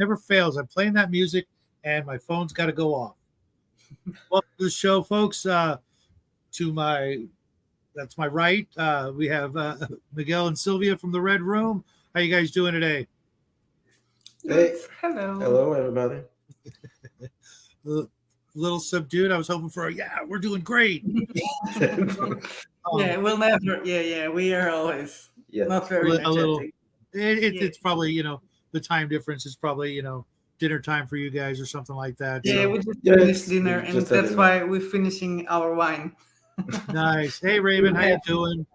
never fails. I'm playing that music, and my phone's got to go off. Welcome to the show, folks. To my That's my right. We have Miguel and Silvia from the Red Room. How you guys doing today? Hey, Hello. hello everybody. A little subdued. I was hoping for we're doing great. Yeah, we'll never. Yeah. We are always Yeah, not very A little. energetic. Yeah. It's probably the time difference is probably dinner time for you guys or something like that. Yeah, So we just yeah, finished dinner, we and just had that's dinner. why we're finishing our wine. nice. Hey Raven, how you Yeah. doing?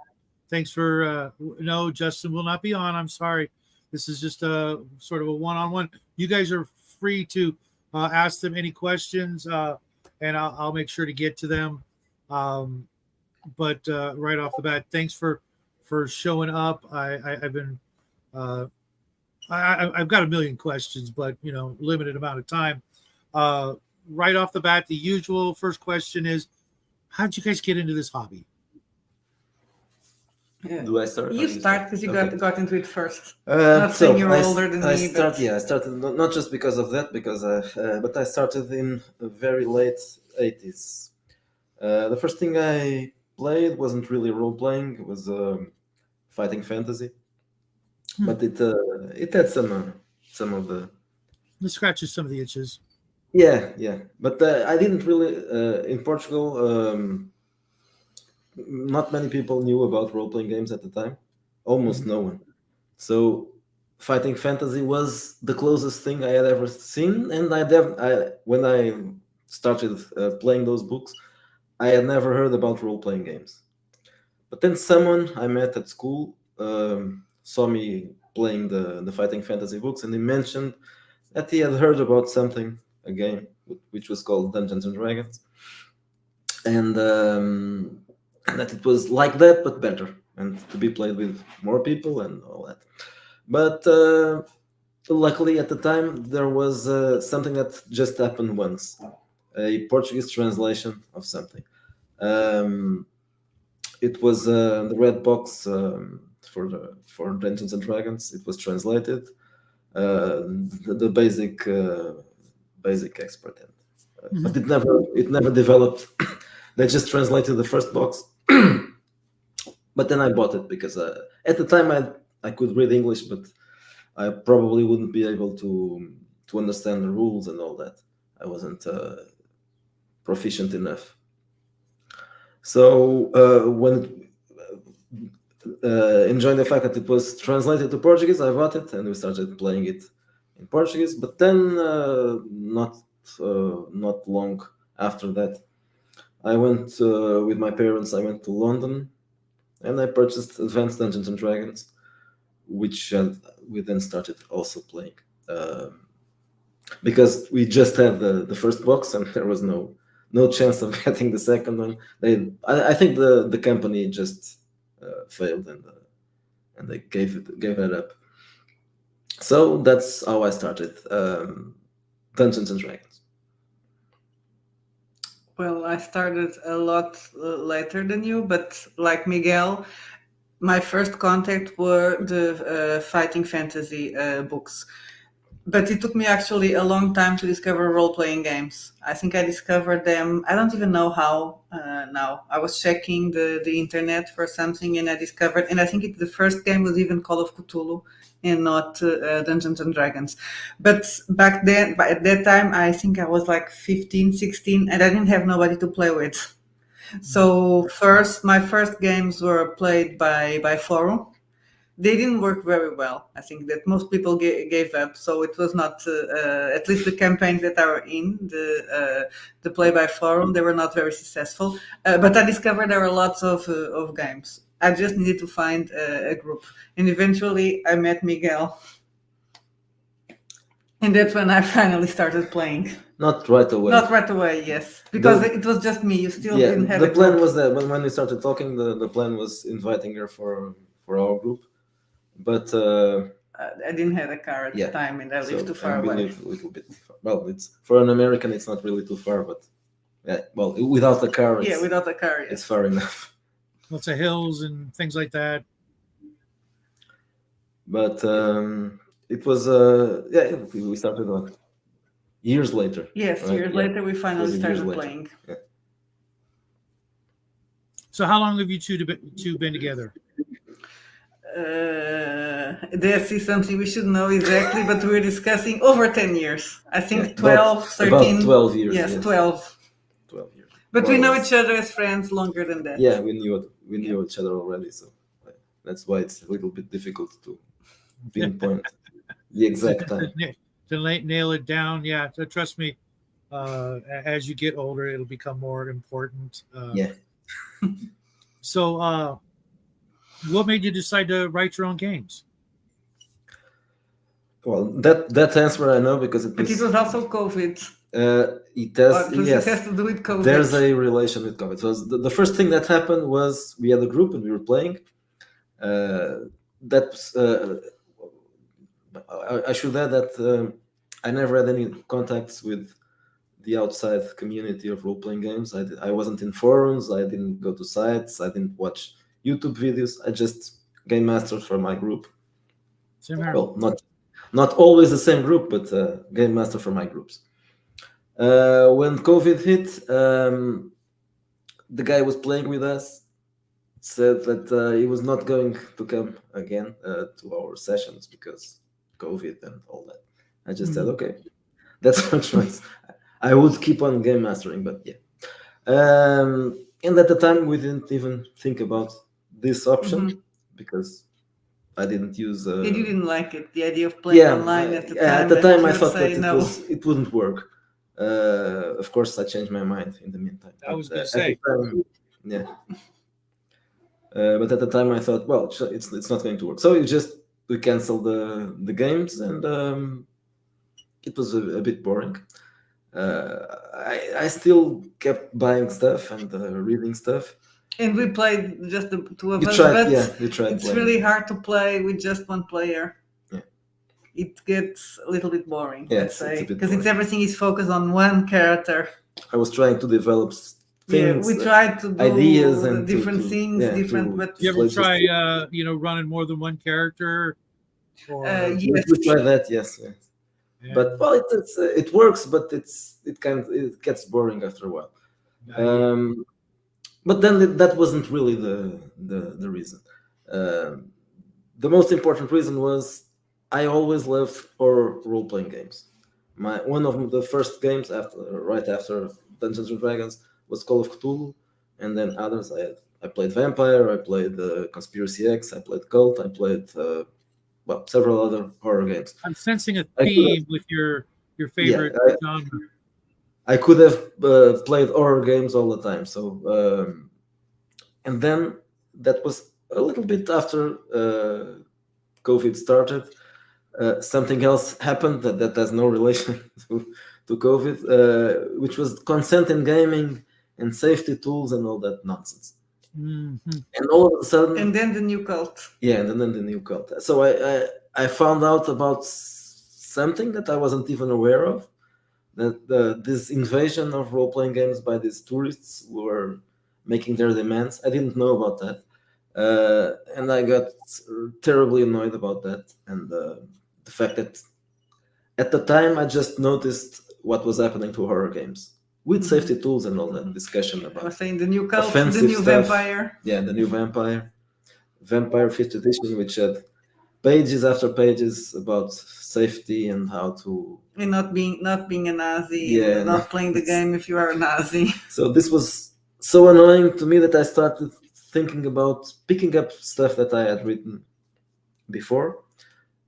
Thanks for no, Justin will not be on. I'm sorry. This is just a sort of a one-on-one. You guys are free to ask them any questions, and I'll make sure to get to them. Um, but right off the bat, thanks for showing up. I've been uh, I've got a million questions, but limited amount of time. Uh, right off the bat, the usual first question is, how'd you guys get into this hobby? Yeah. Do I start? You Or start because you Okay. got into it first. Not saying you're older than I me, start. but Yeah, I started not just because of that, but I started in the very late '80s. The first thing I played wasn't really role playing; it was fighting fantasy, but it had some of the This scratches some of the itches. yeah. But I didn't really in Portugal. Not many people knew about role playing games at the time. Almost no one. So fighting fantasy was the closest thing I had ever seen, and when I started playing those books, I had never heard about role playing games. But then someone I met at school saw me playing the fighting fantasy books, and he mentioned that he had heard about something, a game which was called Dungeons and Dragons, and that it was like that but better, and to be played with more people and all that. But luckily, at the time, there was something that just happened once, a Portuguese translation of something. Um, it was the red box for Dungeons and Dragons. It was translated. The basic expert end. But it never developed. They just translated the first box. But then I bought it because at the time I could read English, but I probably wouldn't be able to understand the rules and all that. I wasn't proficient enough. So when enjoying the fact that it was translated to Portuguese, I bought it and we started playing it in Portuguese. But then not long after that, I went with my parents. I went to London and I purchased Advanced Dungeons and Dragons, which we then started also playing. Because we just had the first box and there was no chance of getting the second one. I think the company just failed and they gave it up. So that's how I started Dungeons and Dragons. well, I started a lot later than you. But like Miguel, my first contact were the fighting fantasy books. But it took me actually a long time to discover role-playing games. I think I discovered them. I don't even know how now. I was checking the internet for something, and I discovered. And I think the first game was even Call of Cthulhu, and not Dungeons and Dragons. But back then, at that time, I think I was like 15, 16, and I didn't have nobody to play with. So my first games were played by forum. They didn't work very well. I think that most people gave up. So it was not, at least the campaigns that are in the play by forum, they were not very successful. But I discovered there were lots of games. I just needed to find a group, and eventually I met Miguel, and that's when I finally started playing. Not right away. Not right away, yes, because it was just me. You still didn't have the a plan group. was that when we started talking, the plan was inviting her for our group, but I didn't have a car at yeah, the time, and I lived too so far we away. live a little bit far. Well, it's for an American, it's not really too far, but yeah, well, without a car, Yeah, without a car, yes. it's far enough. Lots of hills and things like that. But it was we started like years later. Yes, right? years Yeah. later we It was finally years started later. playing. Yeah. So how long have you two been together? This is something we should know exactly, but we're discussing over 10 years. I think Yeah, 12, 13. about 12 years. Yes, Yes. 12. 12 years. But More we or know less. each other as friends longer than that. Yeah, we knew each other already, so that's why it's a little bit difficult to pinpoint the exact time. Nail it down. Yeah, so trust me. As you get older, it'll become more important. Yeah. So, what made you decide to write your own games? Well, that answer I know because But it was also COVID. It has Plus yes. it has to do with COVID. There's a relation with COVID. So the first thing that happened was we had a group and we were playing. I should add that I never had any contacts with the outside community of role-playing games. I wasn't in forums. I didn't go to sites. I didn't watch YouTube videos. I just game mastered for my group. Same here. Well, not always the same group, but game master for my groups. When COVID hit, the guy who was playing with us said that he was not going to come again to our sessions because COVID and all that. I just said, okay, that's my choice. I would keep on game mastering, but yeah. And at the time, we didn't even think about this option because I didn't use. You didn't like it, the idea of playing online at the time. At the time, I you thought say that it wouldn't work. Of course, I changed my mind in the meantime. I was going to At say. the time, yeah. But at the time, I thought, well, it's not going to work. So we canceled the games, and it was a bit boring. I still kept buying stuff and reading stuff. And we played just the two of us, you tried it's playing. really hard to play with just one player. Yeah. It gets a little bit boring, Yes, let's say, it's a bit because boring. everything is focused on one character. I was trying to develop things, we tried to do ideas and different things, but you ever try, running more than one character? Or yes, we tried that, yes. Yeah. But well, it works, but it gets boring after a while. But then that wasn't really the reason. The most important reason was I always loved horror role-playing games. One of the first games right after Dungeons and Dragons was Call of Cthulhu, and then others. I played Vampire, I played Conspiracy X, I played Cult, I played several other horror games. I'm sensing a theme with your favorite genre. I could have played horror games all the time. So, and then that was a little bit after COVID started. Something else happened that has no relation to COVID, which was consent in gaming and safety tools and all that nonsense. Mm-hmm. And all of a sudden, and then the new cult. Yeah, and then the new cult. So I found out about something that I wasn't even aware of. That this invasion of role-playing games by these tourists who were making their demands. I didn't know about that, and I got terribly annoyed about that. And the fact that at the time I just noticed what was happening to horror games with safety tools and all that discussion about. I was saying the new cult, the new stuff. Vampire. Yeah, the new Vampire 5th edition, which had pages after pages about safety and how to not being a Nazi, and not playing the game if you are a Nazi. So this was so annoying to me that I started thinking about picking up stuff that I had written before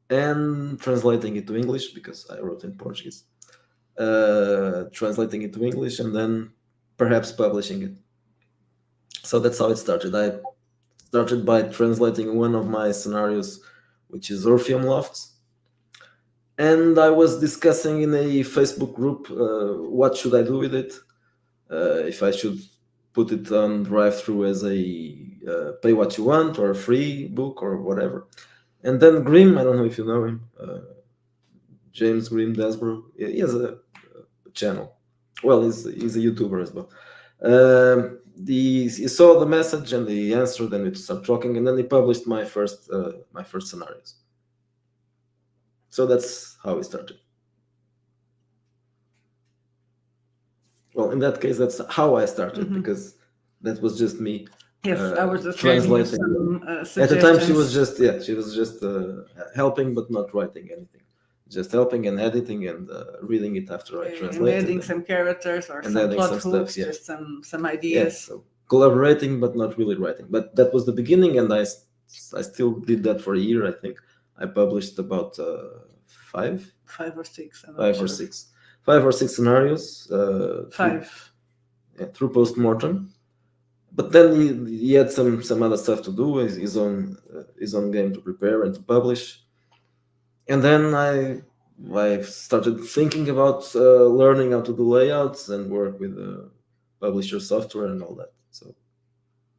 and translating it to English because I wrote in Portuguese. Translating it to English and then perhaps publishing it. So that's how it started. I started by translating one of my scenarios, which is Orpheum Lofts. And I was discussing in a Facebook group what should I do with it, if I should put it on drive-through as a pay what you want or a free book or whatever. And then Grimm, I don't know if you know him, James Grimm Desborough, he has a channel. Well, he's a YouTuber as well. He saw the message and he answered, and we started talking, and then he published my first scenarios. So that's how we started. Well, in that case, that's how I started, because that was just me. Yes, I was just giving you translating. some At the time, she suggestions. was just helping, but not writing anything. Just helping and editing and reading it after I And translated. adding some characters or and some adding plot some hooks, stuff, yeah. just some Yeah, ideas. so collaborating, but not really writing. But that was the beginning, and I still did that for a year. I think I published about five or six. I'm not sure. Five or six scenarios. Five. Through postmortem. But then he had some other stuff to do, his own game to prepare and to publish. And then I started thinking about learning how to do layouts and work with publisher software and all that. So,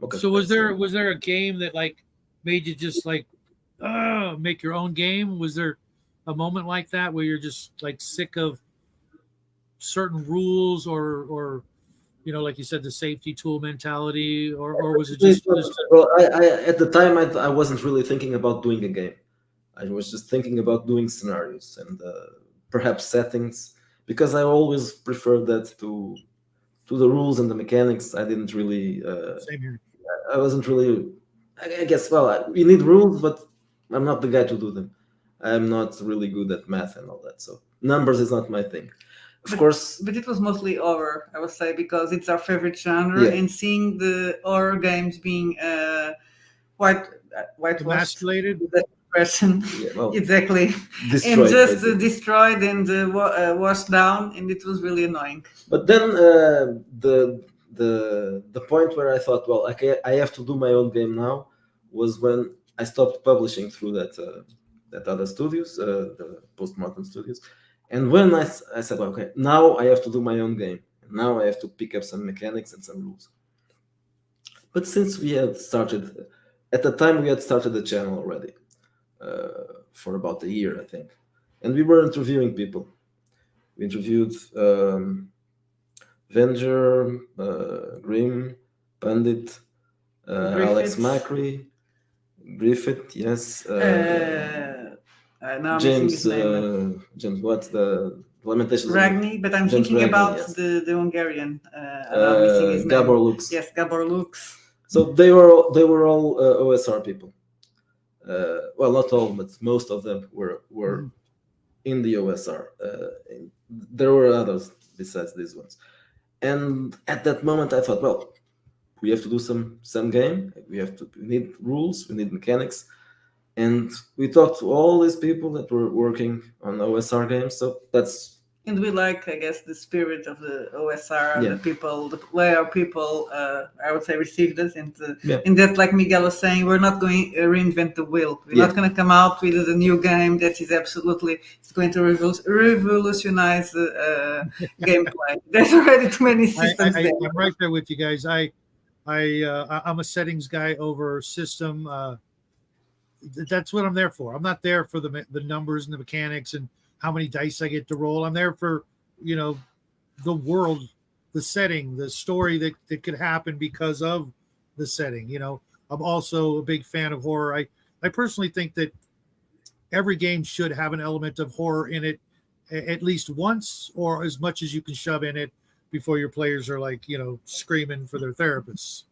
okay. So was there a game that like made you just like make your own game? Was there a moment like that where you're just like sick of certain rules or like you said, the safety tool mentality, or was it just well, I at the time I wasn't really thinking about doing a game. I was just thinking about doing scenarios and perhaps settings, because I always preferred that to the rules and the mechanics. I didn't really. Same here. I wasn't really. I guess. Well, we need rules, but I'm not the guy to do them. I'm not really good at math and all that, so numbers is not my thing. Of course, but it was mostly horror, I would say, because it's our favorite genre, and seeing the horror games being whitewashed, emasculated. Person. Yeah, well, exactly, destroyed, and just basically. Destroyed and washed down, and it was really annoying. But then the point where I thought, well, okay, I have to do my own game now, was when I stopped publishing through that other studios, the Postmortem Studios, and when I said, well, okay, now I have to do my own game. Now I have to pick up some mechanics and some rules. But since we had started, at the time we had started the channel already. For about a year, I think, and we were interviewing people. We interviewed Venger, Grimm, Pandit, Alex Macri, Griffith, yes. Now I'm James, missing his name. James, what's the Lamentations? Ragni, but I'm James Ragni, about yes. the Hungarian. I'm missing his name. Gabor Lux. Yes, Gabor Lux. So they were all OSR people. Well, not all, but most of them were in the OSR. There were others besides these ones. And at that moment, I thought, well, we have to do some game. We need rules, we need mechanics. And we talked to all these people that were working on OSR games. So that's. And we like, I guess, the spirit of the OSR, the people, the way our people, I would say, received us. And in that, like Miguel was saying, we're not going to reinvent the wheel. We're not going to come out with a new game that is absolutely, it's going to revolutionize gameplay. There's already too many systems there. I'm right there with you guys. I'm a settings guy over system. That's what I'm there for. I'm not there for the numbers and the mechanics and how many dice I get to roll. I'm there for, the world, the setting, the story that could happen because of the setting. I'm also a big fan of horror. I personally think that every game should have an element of horror in it at least once, or as much as you can shove in it before your players are like, screaming for their therapists.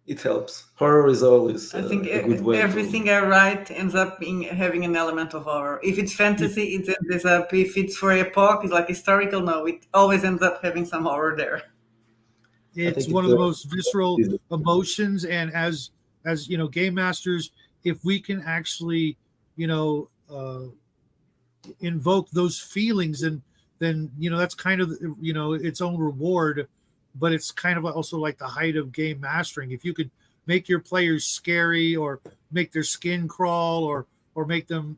It helps. Horror is always I think a good way. Everything I write ends up having an element of horror. If it's fantasy, it ends up. If it's for epoch, it's like historical. No, it always ends up having some horror there. It's one of the most visceral emotions, and as game masters, if we can actually invoke those feelings, and then that's kind of its own reward. But it's kind of also like the height of game mastering. If you could make your players scary, or make their skin crawl, or make them,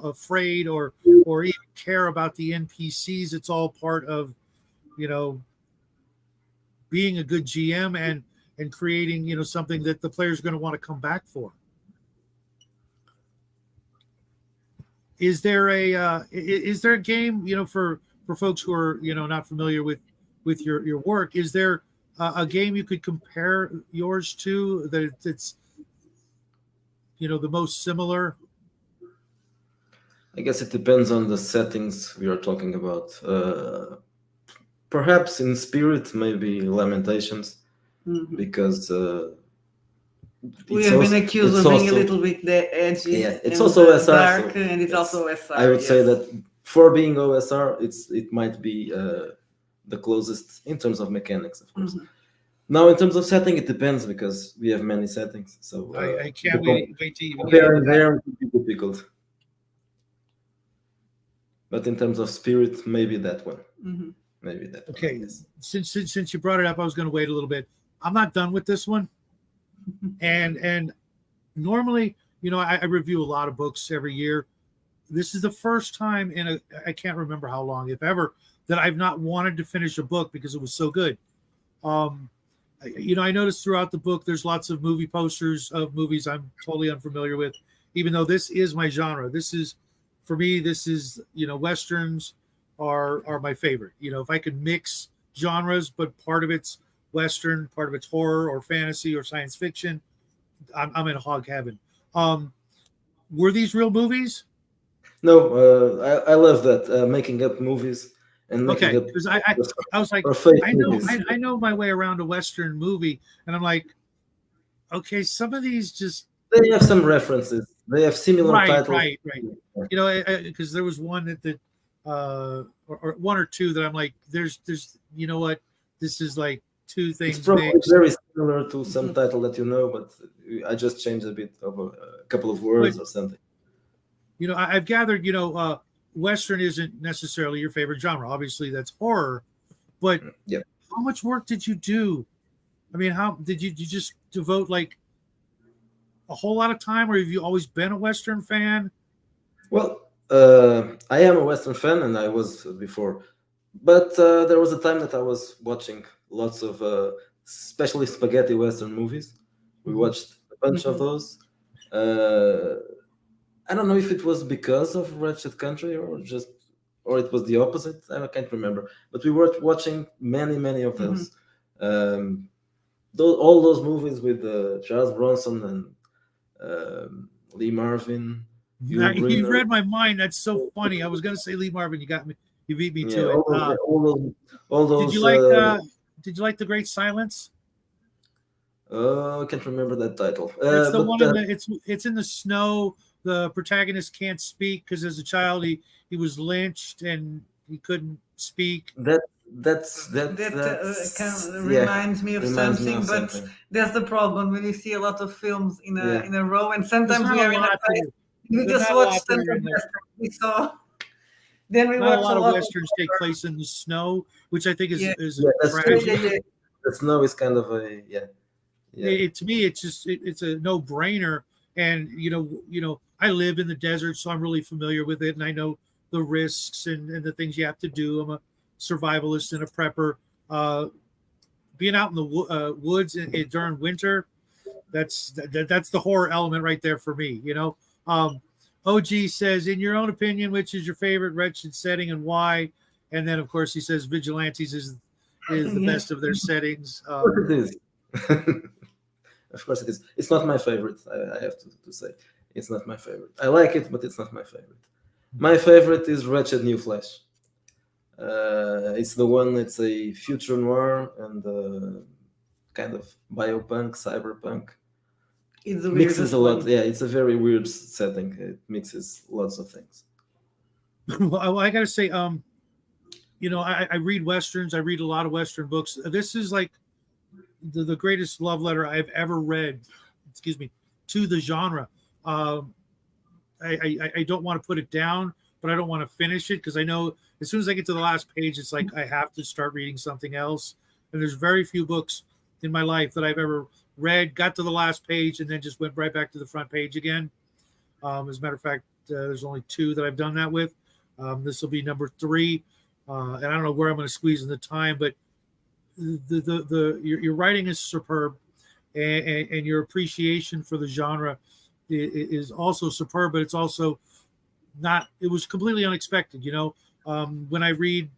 afraid, or even care about the NPCs, it's all part of, being a good GM and creating, something that the players are going to want to come back for. Is there a game, for folks who are, not familiar with your work, is there a game you could compare yours to that it's the most similar? I guess it depends on the settings we are talking about. Perhaps in spirit, maybe Lamentations, Mhm. because We it's have been also accused it's of being a also little bit edgy yeah, it's and also OSR. dark, So and it's it's also I SR. would say Yes. that for being OSR, it might be the closest in terms of mechanics, of course. Mhm. Now, in terms of setting, it depends because we have many settings. So I can't com- wait to even get into comparing that. there would be difficult. But in terms of spirit, maybe that one. Mhm. Maybe that one, I Okay, guess. since you brought it up, I was going to wait a little bit. I'm not done with this one, and normally, I review a lot of books every year. This is the first time I can't remember how long, if ever, that I've not wanted to finish a book because it was so good. Um, I noticed throughout the book there's lots of movie posters of movies I'm totally unfamiliar with, even though this is my genre. This is, for me, this is, westerns are my favorite. If I could mix genres, but part of it's western, part of it's horror or fantasy or science fiction, I'm in hog heaven. Um, were these real movies? No, I love that making up movies and making Okay, up because I was like, or fake I know movies. I know my way around a western movie, and I'm like, okay, some of these just They have some references. They have similar right, titles. right, right. Because there was one or one or two that I'm like, there's, what, this is like two It's things probably mixed. very similar to some Mhm. title that you know, but I just changed a bit of a couple of But words or something. I've gathered, western isn't necessarily your favorite genre. Obviously, that's horror. But Yeah. how much work did you do? I mean, how did you just devote like a whole lot of time, or have you always been a western fan? Well, I am a Western fan, and I was before, but there was a time that I was watching lots of, especially spaghetti Western movies. We Mhm. watched a bunch of Mhm. those. Uh, I don't know if it was because of Wretched Country or it was the opposite. I can't remember. But we were watching many, many of Mhm. those. Um, all those movies with Charles Bronson and Lee Marvin, Yul You Brynner. read my mind. That's so funny. I was going to say Lee Marvin. You got me. You beat me Yeah, to it. all Did you those. like? Did you like The Great Silence? I can't remember that title. It's the But one it's in the snow. The protagonist can't speak because as a child he was lynched and he couldn't speak. that that's that That kind that's of yeah reminds me of reminds me of something, but something. that's the problem when you see a lot of films Yeah, in a row, and There's sometimes not we a are in a lot place there. we There's just not a watch lot tons there of in there. westerns. We saw, then we Not a watch a lot of lot of westerns take place in the snow, which I think yeah, is a yeah, that's yeah, true. yeah, tragedy. yeah. The snow is kind of a yeah. To me it's just it's a no brainer. And I live in the desert, so I'm really familiar with it, and I know the risks and the things you have to do. I'm a survivalist and a prepper. Being out in the woods during winter, that's the horror element right there for me. Og says, in your own opinion, which is your favorite wretched setting and why? And then of course he says vigilantes is the Yeah. best of their settings. Of course it is. Of course it is. It's not my favorite. I have to say, it's not my favorite. I like it, but it's not my favorite. My favorite is Wretched New Flesh. It's the one that's a future noir and kind of biopunk, cyberpunk. It's the Mixes weirdest a lot. one. Yeah, it's a very weird setting. It mixes lots of things. Well, I gotta say, I read westerns. I read a lot of western books. This is like the greatest love letter I've ever read. Excuse me, to the genre. Um, I don't want to put it down, but I don't want to finish it because I know as soon as I get to the last page, it's like I have to start reading something else. And there's very few books in my life that I've ever read, got to the last page, and then just went right back to the front page again. As a matter of fact, there's only two that I've done that with. This will be number three, and I don't know where I'm going to squeeze in the time, but your writing is superb, and your appreciation for the genre is also superb. But it's also not. It was completely unexpected. When I read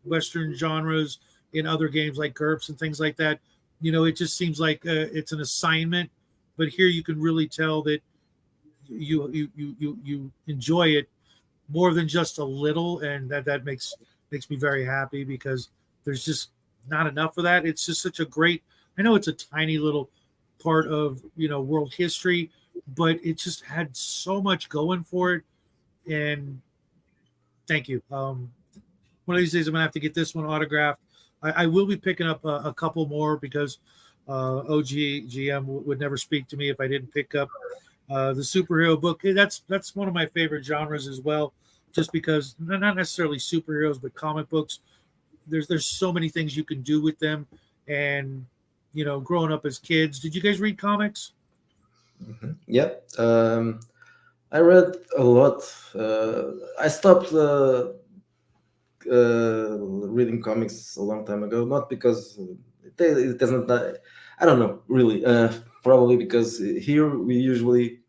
Western genres in other games like GURPS and things like that, it just seems like it's an assignment. But here you can really tell that you enjoy it more than just a little, and that makes me very happy because there's just not enough of that. It's just such a great. I know it's a tiny little part of world history, but it just had so much going for it. And thank you. One of these days I'm gonna have to get this one autographed. I will be picking up a couple more because OG GM would never speak to me if I didn't pick up the superhero book. That's one of my favorite genres as well, just because not necessarily superheroes, but comic books. There's so many things you can do with them, and growing up as kids, did you guys read comics? Yeah. I read a lot. I stopped reading comics a long time ago, not because it doesn't. I don't know really. Probably because here we usually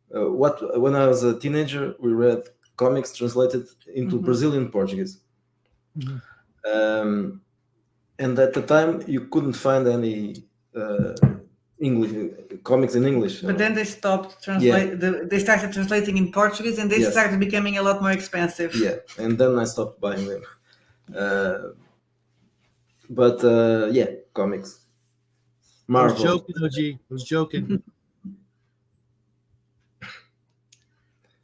what when I was a teenager we read comics translated into Brazilian Portuguese. Mhm. And at the time you couldn't find any English comics in English. But then they stopped translate. They started translating in Portuguese, and they started becoming a lot more expensive. Yeah, and then I stopped buying them. But yeah, comics. Marvel. I was joking, OG. I was joking.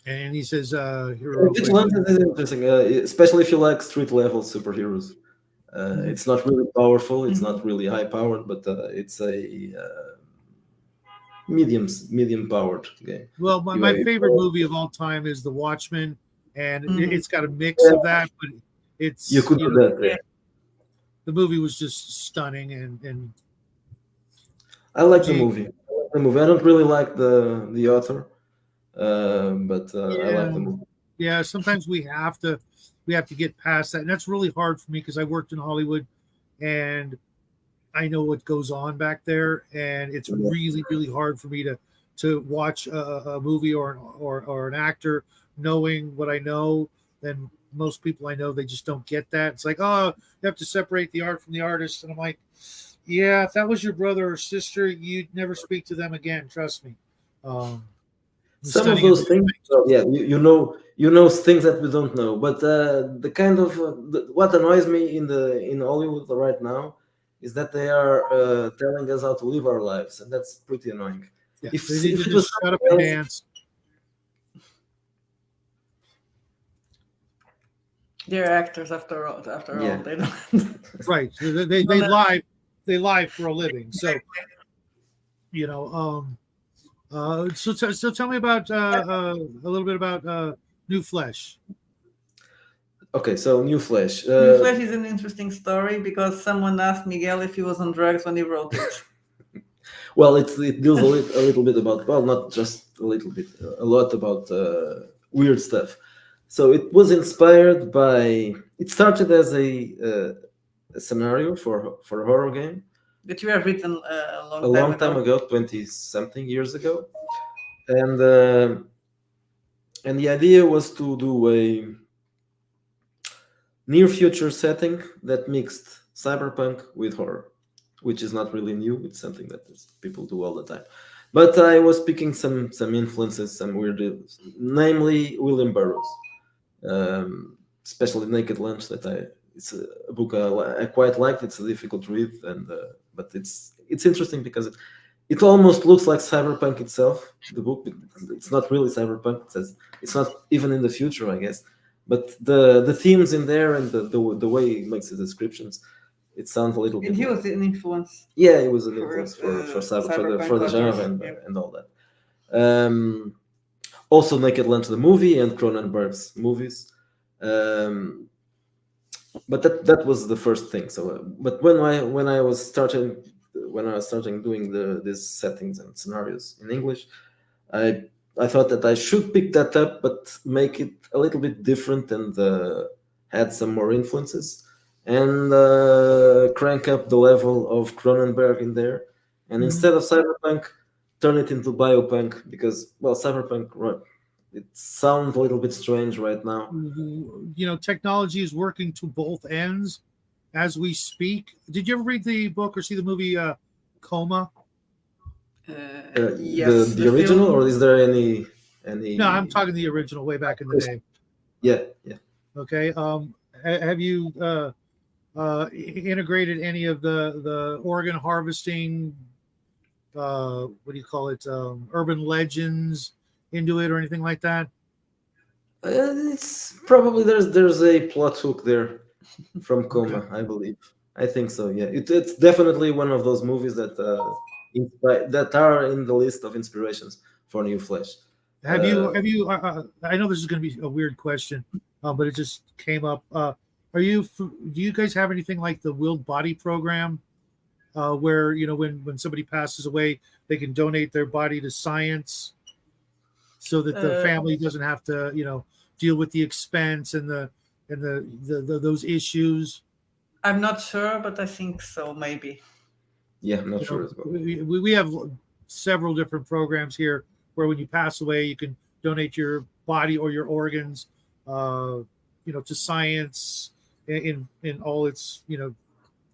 And he says, Which one is interesting, especially if you like street level superheroes. It's not really powerful. It's not really high powered, but it's a medium powered game. Well, my favorite movie of all time is The Watchmen, and it's got a mix of that, but it's you could do that. Yeah. The movie was just stunning, and I like the movie. I don't really like the author, but I like the movie. Yeah, sometimes we have to get past that, and that's really hard for me because I worked in Hollywood, and I know what goes on back there, and it's really, really hard for me to watch a movie or an actor knowing what I know. Then most people I know, they just don't get that. It's like, oh, you have to separate the art from the artist, and I'm like, yeah, if that was your brother or sister, you'd never speak to them again. Trust me. Some of those things, you know things that we don't know, but the kind of what annoys me in Hollywood right now is that they are telling us how to live our lives, and that's pretty annoying. Yeah, if it was shut up and dance. They're actors after all. They don't. Right. They lie for a living. So, so tell me about a little bit about New Flesh. Okay, so New Flesh. New Flesh is an interesting story because someone asked Miguel if he was on drugs when he wrote it. Well, it deals a little bit about, well, not just a little bit, a lot about weird stuff. So it was inspired by. It started as a scenario for a horror game that you have written a long time ago, 20-something years ago, and the idea was to do a near future setting that mixed cyberpunk with horror, which is not really new. It's something that people do all the time. But I was picking some influences, some weird, namely William Burroughs, especially Naked Lunch. It's a book I quite liked. It's a difficult read, but it's interesting because it almost looks like cyberpunk itself. The book, it's not really cyberpunk. It's not even in the future, I guess. But the themes in there and the way he makes the descriptions, it sounds a little bit. And he was an influence. Yeah, it was an influence for the genre and all that. Also, Naked Lunch the movie and Cronenberg's movies. But that was the first thing. So, but when I was starting doing these settings and scenarios in English, I thought that I should pick that up, but make it a little bit different and add some more influences and crank up the level of Cronenberg in there. And instead of cyberpunk, turn it into biopunk because, well, cyberpunk, right, it sounds a little bit strange right now. Technology is working to both ends as we speak. Did you ever read the book or see the movie Coma? Yes, the original, or is there any? No, I'm talking the original way back in the day. Yeah, yeah. Okay. Have you integrated any of the organ harvesting? What do you call it? Urban legends into it or anything like that? It's probably there's a plot hook there from Okay. Coma, I believe. I think so. Yeah, it's definitely one of those movies that that are in the list of inspirations for New Flash. I know this is going to be a weird question, but it just came up. Do you guys have anything like the Willed Body program, where when somebody passes away, they can donate their body to science, so that the Uh, family doesn't have to deal with the expense and the those issues. I'm not sure, but I think so. Maybe. Yeah, I'm not You sure know, as well. we have several different programs here where when you pass away, you can donate your body or your organs, to science in all its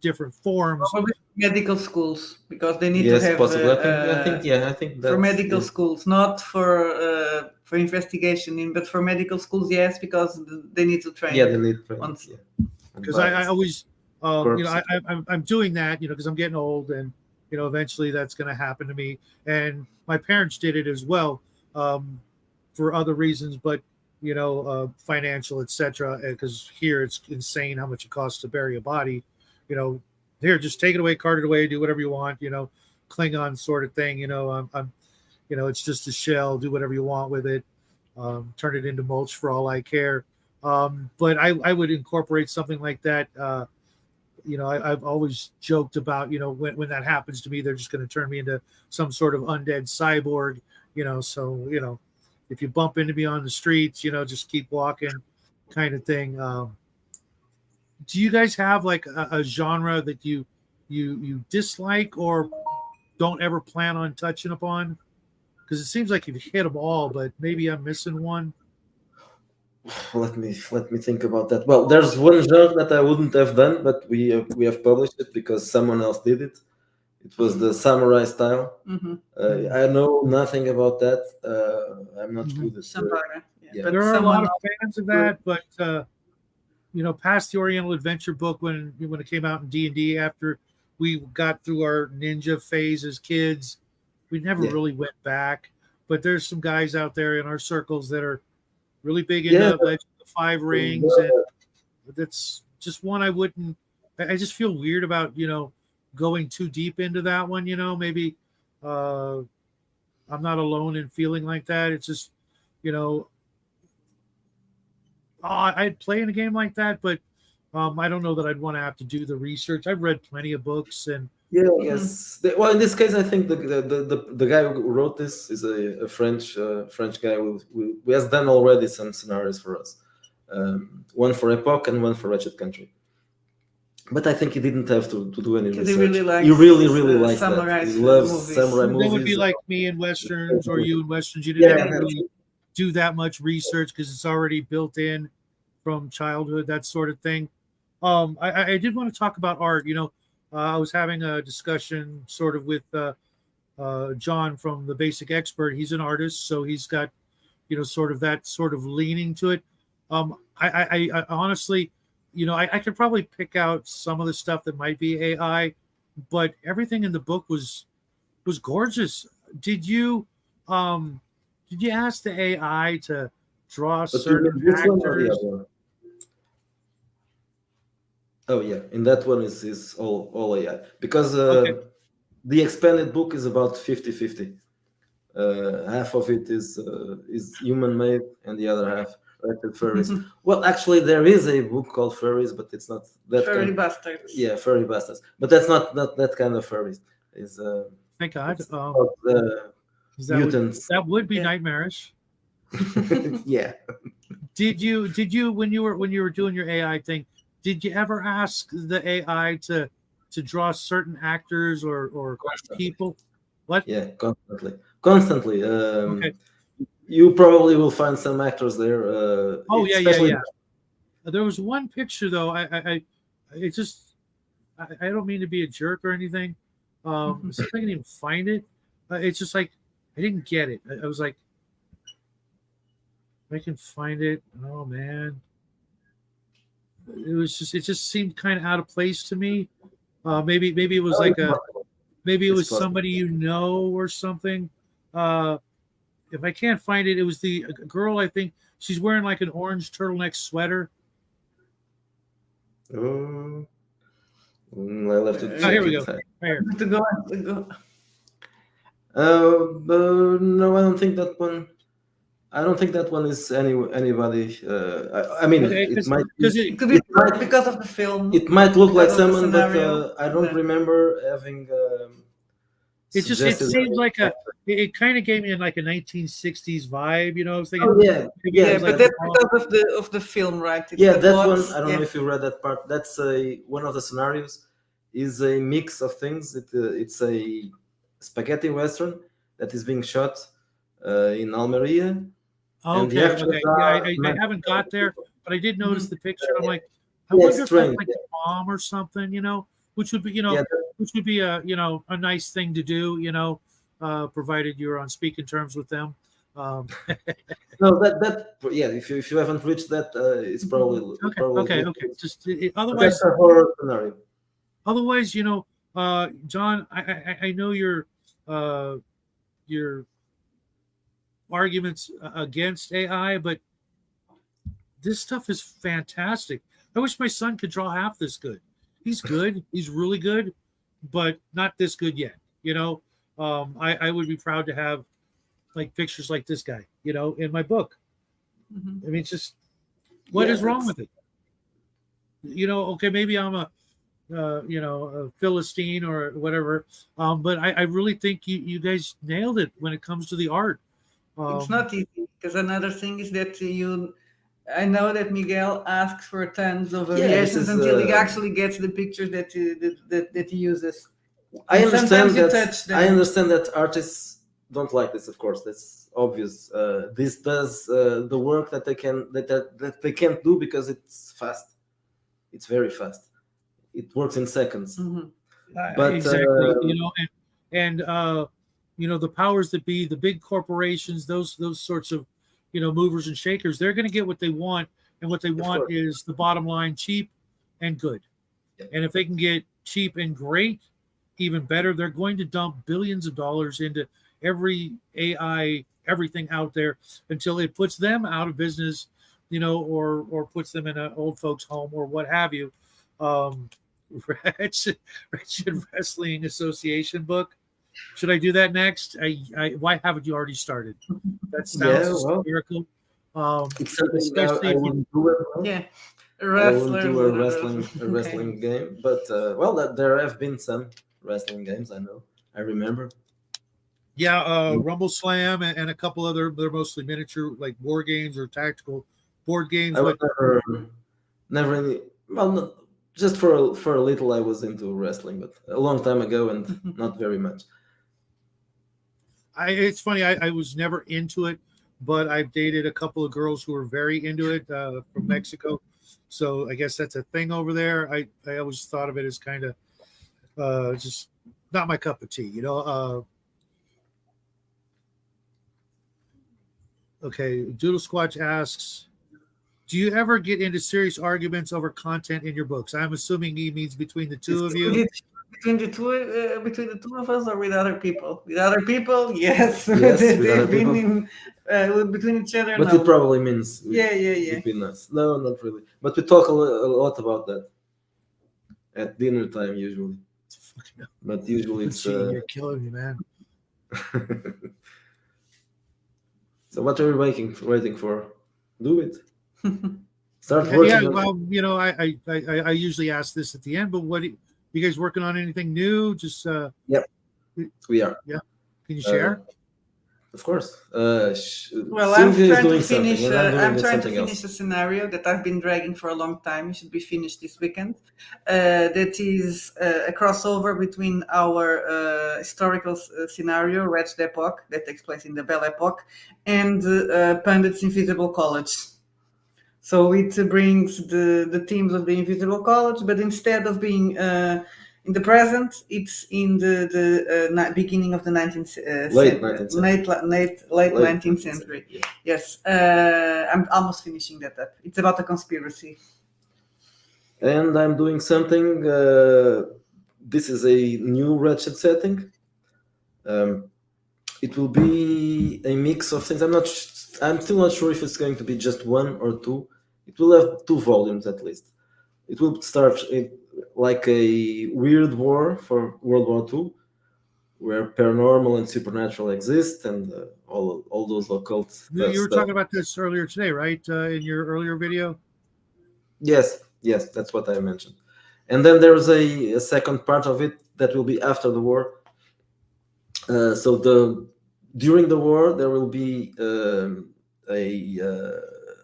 different forms. Probably medical schools because they need to Yes, have possibly. I think for that medical is. schools, not for investigation in, but for medical schools, yes, because they need to Yeah, train they need training. once. Yeah, on Because I bodies, always, corpses. I'm doing that, because I'm getting old, and eventually that's going to happen to me. And my parents did it as well, for other reasons, but financial, etc. Because here it's insane how much it costs to bury a body. You know, here just take it away, cart it away, do whatever you want. Klingon sort of thing. It's just a shell. Do whatever you want with it. Turn it into mulch for all I care. But I would incorporate something like that. I've always joked about, when that happens to me, they're just going to turn me into some sort of undead cyborg. So if you bump into me on the streets, just keep walking, kind of thing. Do you guys have like a genre that you dislike or don't ever plan on touching upon? Because it seems like you've hit them all, but maybe I'm missing one. Let me think about that. Well, there's one genre that I wouldn't have done, but we have published it because someone else did it. It was the samurai style. Mm-hmm. I know nothing about that. I'm not Mhm. good at. Somebody, yeah. Yeah. But There are a lot someone of else. fans of that, but past the Oriental Adventure book when it came out in D&D, after we got through our ninja phase as kids, we never Yeah. really went back. But there's some guys out there in our circles that are really big into Yeah. Legend of the Five Rings, and that's just one I wouldn't. I just feel weird about going too deep into that one. Maybe uh, I'm not alone in feeling like that. It's just you know I'd play in a game like that, but I don't know that I'd want to have to do the research. I've read plenty of books, and Yeah, Mhm. yes. Well, in this case, I think the guy who wrote this is a French guy who has done already some scenarios for us. One for Epoch and one for Wretched Country. But I think he didn't have to do any Because he research. really likes He really likes that. samurai He loves movies. samurai that would be movies. like me in westerns or you in westerns. You didn't Yeah, have to that's really do that much research because it's already built in from childhood, that sort of thing. I did want to talk about art. I was having a discussion sort of with John from the Basic Expert. He's an artist, so he's got sort of that sort of leaning to it. I honestly, I could probably pick out some of the stuff that might be AI, but everything in the book was gorgeous. Did you um did you ask the AI to draw But you certain mean this one or the actors? other one? Oh yeah, in that one is all AI because Okay. the expanded book is about 50-50. Half of it is human made, and the other half related furries. Well, actually, there is a book called Furries, but it's not that Furry kind. bastards. Yeah, furry bastards, but that's not that kind of furries. Is Thank God. it's called 'Cause mutants. that would be Yeah. nightmarish. Yeah, Did you when you were doing your AI thing, did you ever ask the AI to draw certain actors or constantly. people? What? Yeah, constantly. Okay. You probably will find some actors there, Oh yeah, yeah, especially. yeah. There was one picture though. It just I don't mean to be a jerk or anything. See if I can even find it. It's just like I didn't get it. I was like, I can find it. Oh man, it just seemed kind of out of place to me. Maybe it was Oh, like it's a possible. maybe it It's was possible. somebody you know or something. Uh, if I can't find it, it was the girl. I think she's wearing like an orange turtleneck sweater. Oh, I'll have to Oh, here check we Uh, go. it. Right here. to go, to go. But no, I don't think that one. I don't think that one is anybody. I mean, Okay, it might because It could be might because of the film, it might look like because of the someone, but scenario. I don't Yeah. remember having it suggested. seems like it kind of gave me like a 1960s vibe. I was thinking Oh yeah, maybe it Yeah, was but like that's oh, because of the film, right? It's yeah. the That one, plots. I don't know Yeah. if you read that part. That's one of the scenarios. Is a mix of things. It's a spaghetti western that is being shot in Almeria, and the okay, actors okay. Yeah, are I haven't got there, but I did notice Mhm. the picture. I'm like, I yeah, it's wonder if that's strange. like the mom or something, which would be, Yeah, which would be a nice thing to do, provided you're on speaking terms with them. Um, no, that yeah. If you haven't reached that, it's probably it okay, probably okay, good. okay. Just But that's a horror scenario. otherwise, John, I know your arguments against AI, but this stuff is fantastic. I wish my son could draw half this good. He's good. He's really good, but not this good yet. I would be proud to have like pictures like this guy, in my book. Mhm. I mean, it's just what Yeah, is wrong that's with it? Okay, maybe I'm a Philistine or whatever, but I really think you guys nailed it when it comes to the art. It's Um, not easy because another thing is that I know that Miguel asks for tons of yeah. This variations is. until he actually gets the pictures that he uses, I and understand sometimes you that. touch I them. understand that artists don't like this. Of course, that's obvious. This does the work that that they can't do because it's fast. It's very fast. It works in seconds. Mhm. But exactly, and the powers that be, the big corporations, those sorts of movers and shakers, they're going to get what they want, and what they of want course, is the bottom line: cheap and good. yeah, And if they can get cheap and great, even better. They're going to dump billions of dollars into every AI, everything out there until it puts them out of business, or puts them in an old folks' home or what have you. Um, Wretched Wrestling Association book. Should I do that next? Why haven't you already started? That sounds yeah. Well, hysterical. it's something Especially I if you. wouldn't do it. Well. Yeah, I wouldn't wrestlers. do a Okay. wrestling game, but well, that there have been some wrestling games. I know. I remember. Yeah, Rumble Slam and a couple other. They're mostly miniature, like war games or tactical board games. I was But never any. Well, not, just for a little, I was into wrestling, but a long time ago, and not very much. it's funny. I was never into it, but I've dated a couple of girls who were very into it from Mexico. So I guess that's a thing over there. I always thought of it as kind of just not my cup of tea. Okay, Doodle Squatch asks, do you ever get into serious arguments over content in your books? I'm assuming he means between the two of you. Between the two of us, or with other people? With other people, yes. Yes, with other They've been people, in between each other. but it No. probably means Yeah, yeah, yeah. between us. No, not really. But we talk a lot about that at dinner time usually. But usually it's. Gee, you're killing me, man. So what are you waiting for? Do it. Start working Yeah, on. well, I usually ask this at the end, but you guys working on anything new? Just Yep, we are. yeah, can you share? Of course. Well, I'm Sylvia is trying to doing something, finish. and I'm I'm doing trying to something finish else. a scenario that I've been dragging for a long time. It should be finished this weekend. That is a crossover between our historical scenario, Wretched Epoch, that takes place in the Belle Epoque, and Pandit's Invisible College. So it brings the themes of the Invisible College, but instead of being In the present, it's in the beginning of the 19th Late 19th century. late Late 19th century. Yeah. Yes, I'm almost finishing that up. It's about a conspiracy. And I'm doing something. This is a new Ratchet setting. It will be a mix of things. I'm still not sure if it's going to be just one or two. It will have 2 volumes at least. It will start like a weird war for World War II, where paranormal and supernatural exist, and all those occult You were stuff. talking about this earlier today, right? In your earlier video. Yes, that's what I mentioned. And then there's a second part of it that will be after the war. So during the war there will be a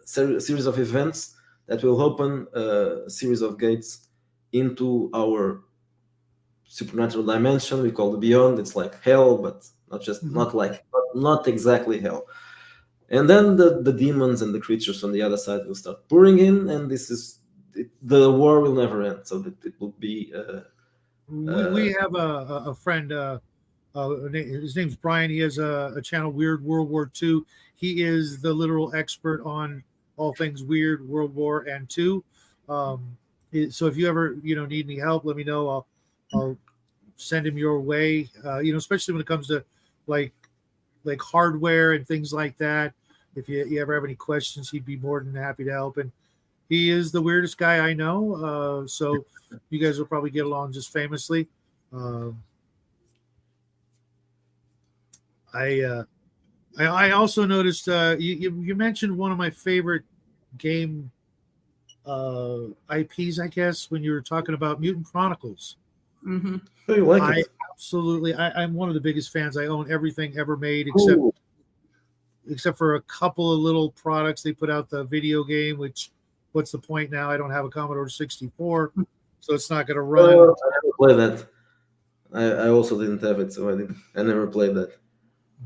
series of events that will open a series of gates into our supernatural dimension we call the beyond. It's like hell, but not exactly hell. And then the demons and the creatures on the other side will start pouring in, and the war will never end. So that it will be. We have a friend. His name's Brian. He has a channel, Weird World War II. He is the literal expert on all things weird World War and II. So if you ever need any help, let me know. I'll send him your way. Especially when it comes to like hardware and things like that. If you ever have any questions, he'd be more than happy to help. And he is the weirdest guy I know. So you guys will probably get along just famously. I also noticed you mentioned one of my favorite game IPs, I guess, when you were talking about Mutant Chronicles. Mm-hmm. Oh, you like it? Absolutely. I'm one of the biggest fans. I own everything ever made Cool. except for a couple of little products. They put out the video game, which what's the point now? I don't have a Commodore 64, so it's not going to run. I never played that. I also didn't have it, so I never played that.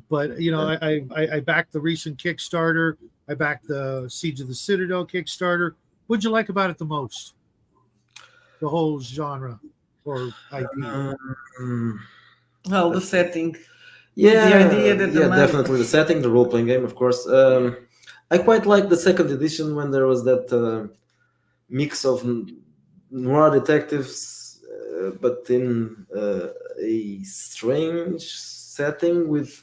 But I backed the recent Kickstarter. I backed the Siege of the Citadel Kickstarter. What'd you like about it the most? The whole genre or IP? Well, the setting. Yeah, The idea that definitely the setting, the role-playing game, of course. I quite like the second edition when there was that mix of noir detectives, but in a strange setting with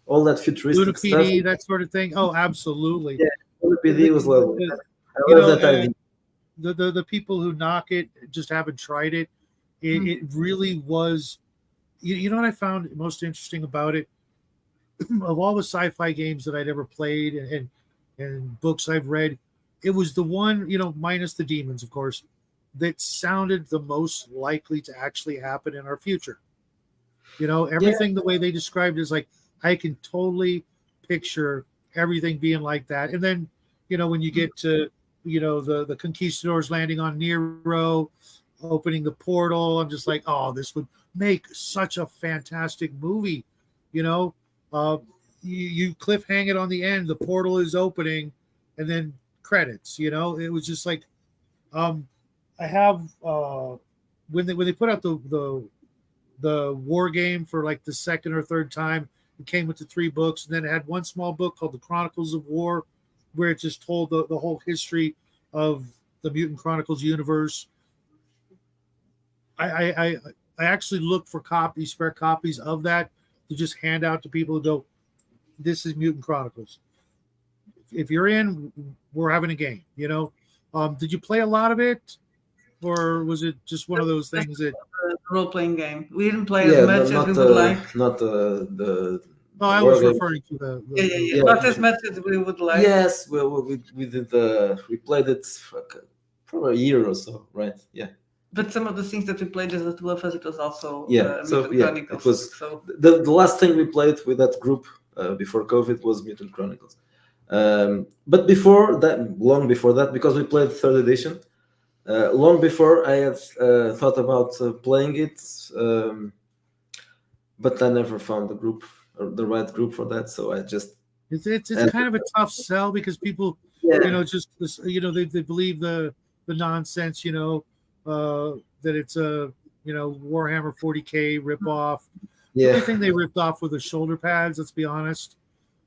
all that futuristic Luna PD, stuff. that sort of thing. Oh, absolutely. Yeah, Luna PD was lovely. I You love that idea. The people who knock it just haven't tried it. It really was. You know what I found most interesting about it? Of all the sci-fi games that I'd ever played and books I've read, it was the one, minus the demons, of course, that sounded the most likely to actually happen in our future. Everything the way they described is like I can totally picture everything being like that. And then, when you get to, the conquistadors landing on Nero, opening the portal, I'm just like, oh, this would make such a fantastic movie. You cliffhang it on the end, the portal is opening, and then credits. It was just like, I have when they put out the war game for like the second or third time, it came with the 3 books, and then it had one small book called the Chronicles of War, where it just told the whole history of the Mutant Chronicles universe. I actually look for spare copies of that to just hand out to people who go, this is Mutant Chronicles. If you're in, we're having a game. Did you play a lot of it, or was it just one of those things that role-playing game? We didn't play as much as we would like. Not the. Oh, I was referring to the not as much as we would like. Yes, we did. We played it for a year or so, right? Yeah. But some of the things that we played as the two of us, it was also Chronicles. It was the last thing we played with that group before COVID was Mutant Chronicles. But before that, long before that, because we played 3rd edition, long before I had thought about playing it, but I never found the group or the right group for that. So I just it's kind of a tough sell because people, just they believe the nonsense, that it's a Warhammer 40K ripoff. The Yeah, only thing they ripped off were the shoulder pads. Let's be honest.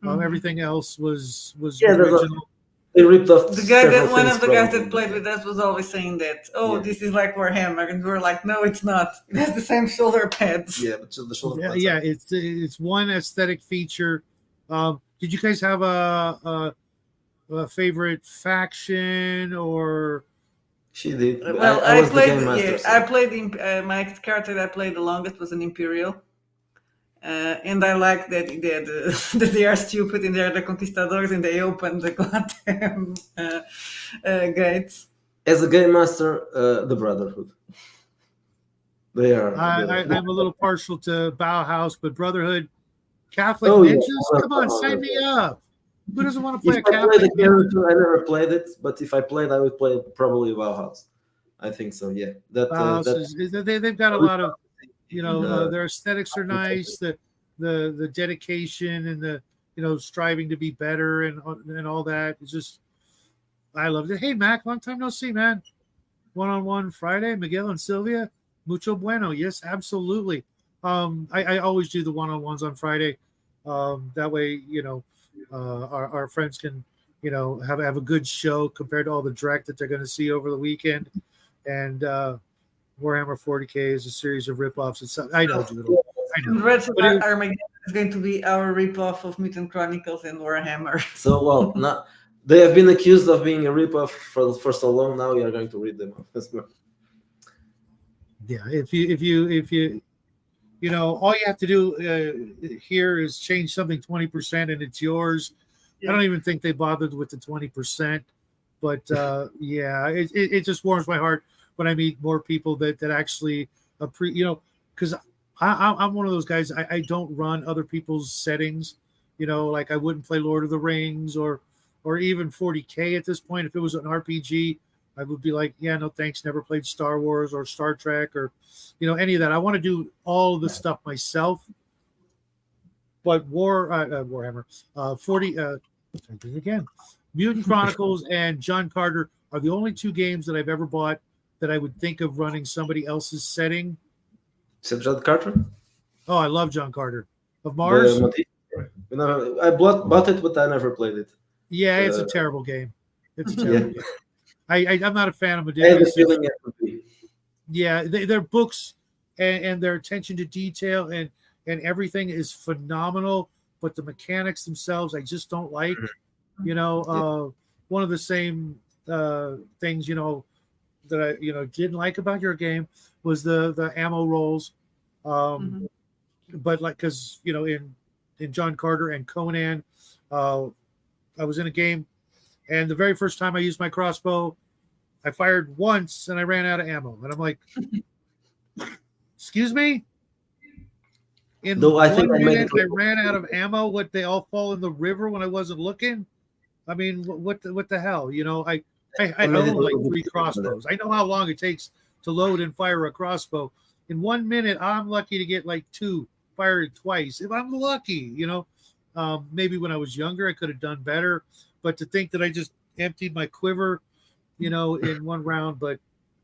Mhm. Everything else was yeah. original. They ripped off The guy several that one things. of the guys that Probably. played with us was always saying that, oh, Yeah. this is like Warhammer, and we were like, no, it's not. It has the same shoulder pads. Yeah, but the shoulder Yeah, pads. yeah, it's one aesthetic feature. Did you guys have a favorite faction or? She did. Well, I I was the played. game master. Yeah, So. I played. My character that I played the longest was an Imperial, and I like that that they are stupid and they're the conquistadors and they open the goddamn gates. As a game master, the Brotherhood. They are. I'm a little partial to Bauhaus, but Brotherhood, Catholic Oh, yeah. ninjas. Come on, sign me up. Who doesn't want to play If a I played Catholic the ninja? character, I never played it, but if I played, I would play probably Bauhaus. I think so. Yeah, Bauhaus they've got a lot of, their aesthetics are nice. The dedication and the striving to be better and all that. It's just I love it. Hey Mac, long time no see, man. One-on-one Friday, Miguel and Silvia. Mucho bueno. Yes, absolutely. I always do the one-on-ones on Friday. That way, our friends can, have a good show compared to all the direct that they're going to see over the weekend. And Warhammer 40K is a series of ripoffs. I know, Doodle. I know. Red Star Armageddon is going to be our ripoff of Mutant Chronicles and Warhammer. So well, now they have been accused of being a ripoff for so long. Now you are going to read them off as well. Yeah, if you all you have to do here is change something 20% and it's yours. Yeah. I don't even think they bothered with the 20%, but yeah, it just warms my heart when I meet more people that actually because I'm one of those guys. I don't run other people's settings, like I wouldn't play Lord of the Rings or even 40K at this point. If it was an RPG, I would be like, yeah, no thanks. Never played Star Wars or Star Trek or, any of that. I want to do all of the stuff myself. But Warhammer, 40 again, Mutant Chronicles and John Carter are the only two games that I've ever bought that I would think of running somebody else's setting. Except John Carter. Oh, I love John Carter of Mars. I bought it, but I never played it. Yeah, it's a terrible game. It's a terrible game. I'm not a fan of Medivh. Yeah, their books and their attention to detail and everything is phenomenal, but the mechanics themselves I just don't like. One of the same things that I didn't like about your game was the ammo rolls, but like because in John Carter and Conan, I was in a game. And the very first time I used my crossbow, I fired once and I ran out of ammo. And I'm like, excuse me? In Though 1 minute, I ran out of ammo. What, they all fall in the river when I wasn't looking? I mean, what the hell? I own like 3 crossbows. I know how long it takes to load and fire a crossbow. In 1 minute, I'm lucky to get like 2 fired twice. If I'm lucky, maybe when I was younger, I could have done better. But to think that I just emptied my quiver, in one round, but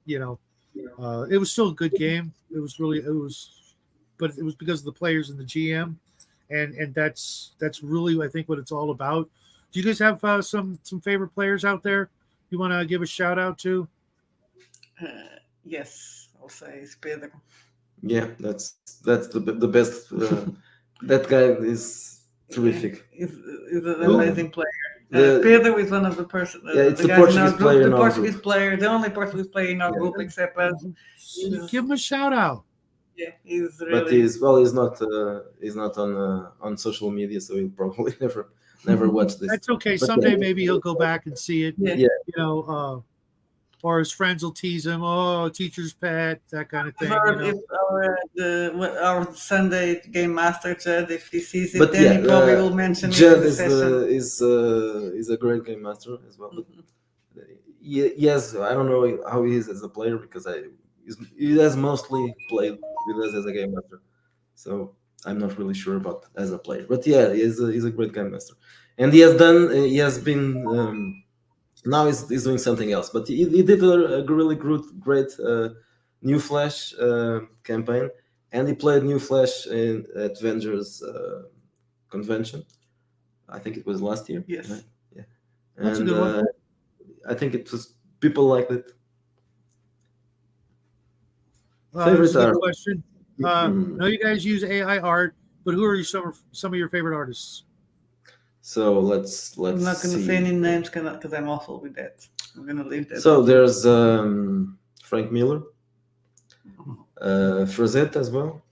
it was still a good game. But it was because of the players and the GM, and that's really I think what it's all about. Do you guys have some favorite players out there you want to give a shout out to? Yes, I'll say it's Pedro. Yeah, that's the best. That guy is terrific. He's an amazing player. The- Pedro is one of the person. it's the the guys in our Portuguese group, player the in our Portuguese group. player, the only Portuguese player in our group except us. Give him a shout out. Yeah, he's really. But he's not on social media, so he'll probably never watch this. That's okay. But Someday maybe he'll go back and see it. Yeah. Or his friends will tease him. Oh, teacher's pet, that kind of thing. If our Sunday game master Judd, if he sees it, But then yeah, he probably will mention Judd it in the session. is a great game master as well. But yes, I don't know how he is as a player because he has mostly played with us as a game master, so I'm not really sure about as a player. But yeah, he's a great game master, and he has been now he's doing something else. But he did a really great New Flash campaign, and he played New Flash at Avengers convention. I think it was last year. Yes. Right? Yeah, That's a and good one. I think it was people liked it. That's a Favorite good art. question. No, you guys use AI art, but who are some of your favorite artists? So let's I'm not going to see. say any names because I'm awful with that. I'm going to leave that. So there's Frank Miller, Frazette as well.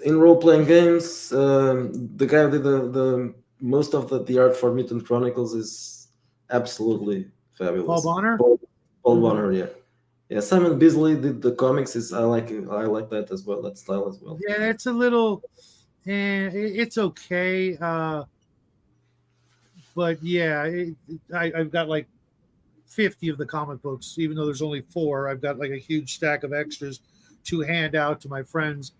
In role-playing games, the guy who did the most of the art for Mutant Chronicles is absolutely fabulous. Paul Bonner? Paul Bonner, yeah. Yeah, Simon Bisley did the comics. I like that as well, that style as well. Yeah, it's a little, it's okay. But yeah, I've got like 50 of the comic books, even though there's only 4. I've got like a huge stack of extras to hand out to my friends,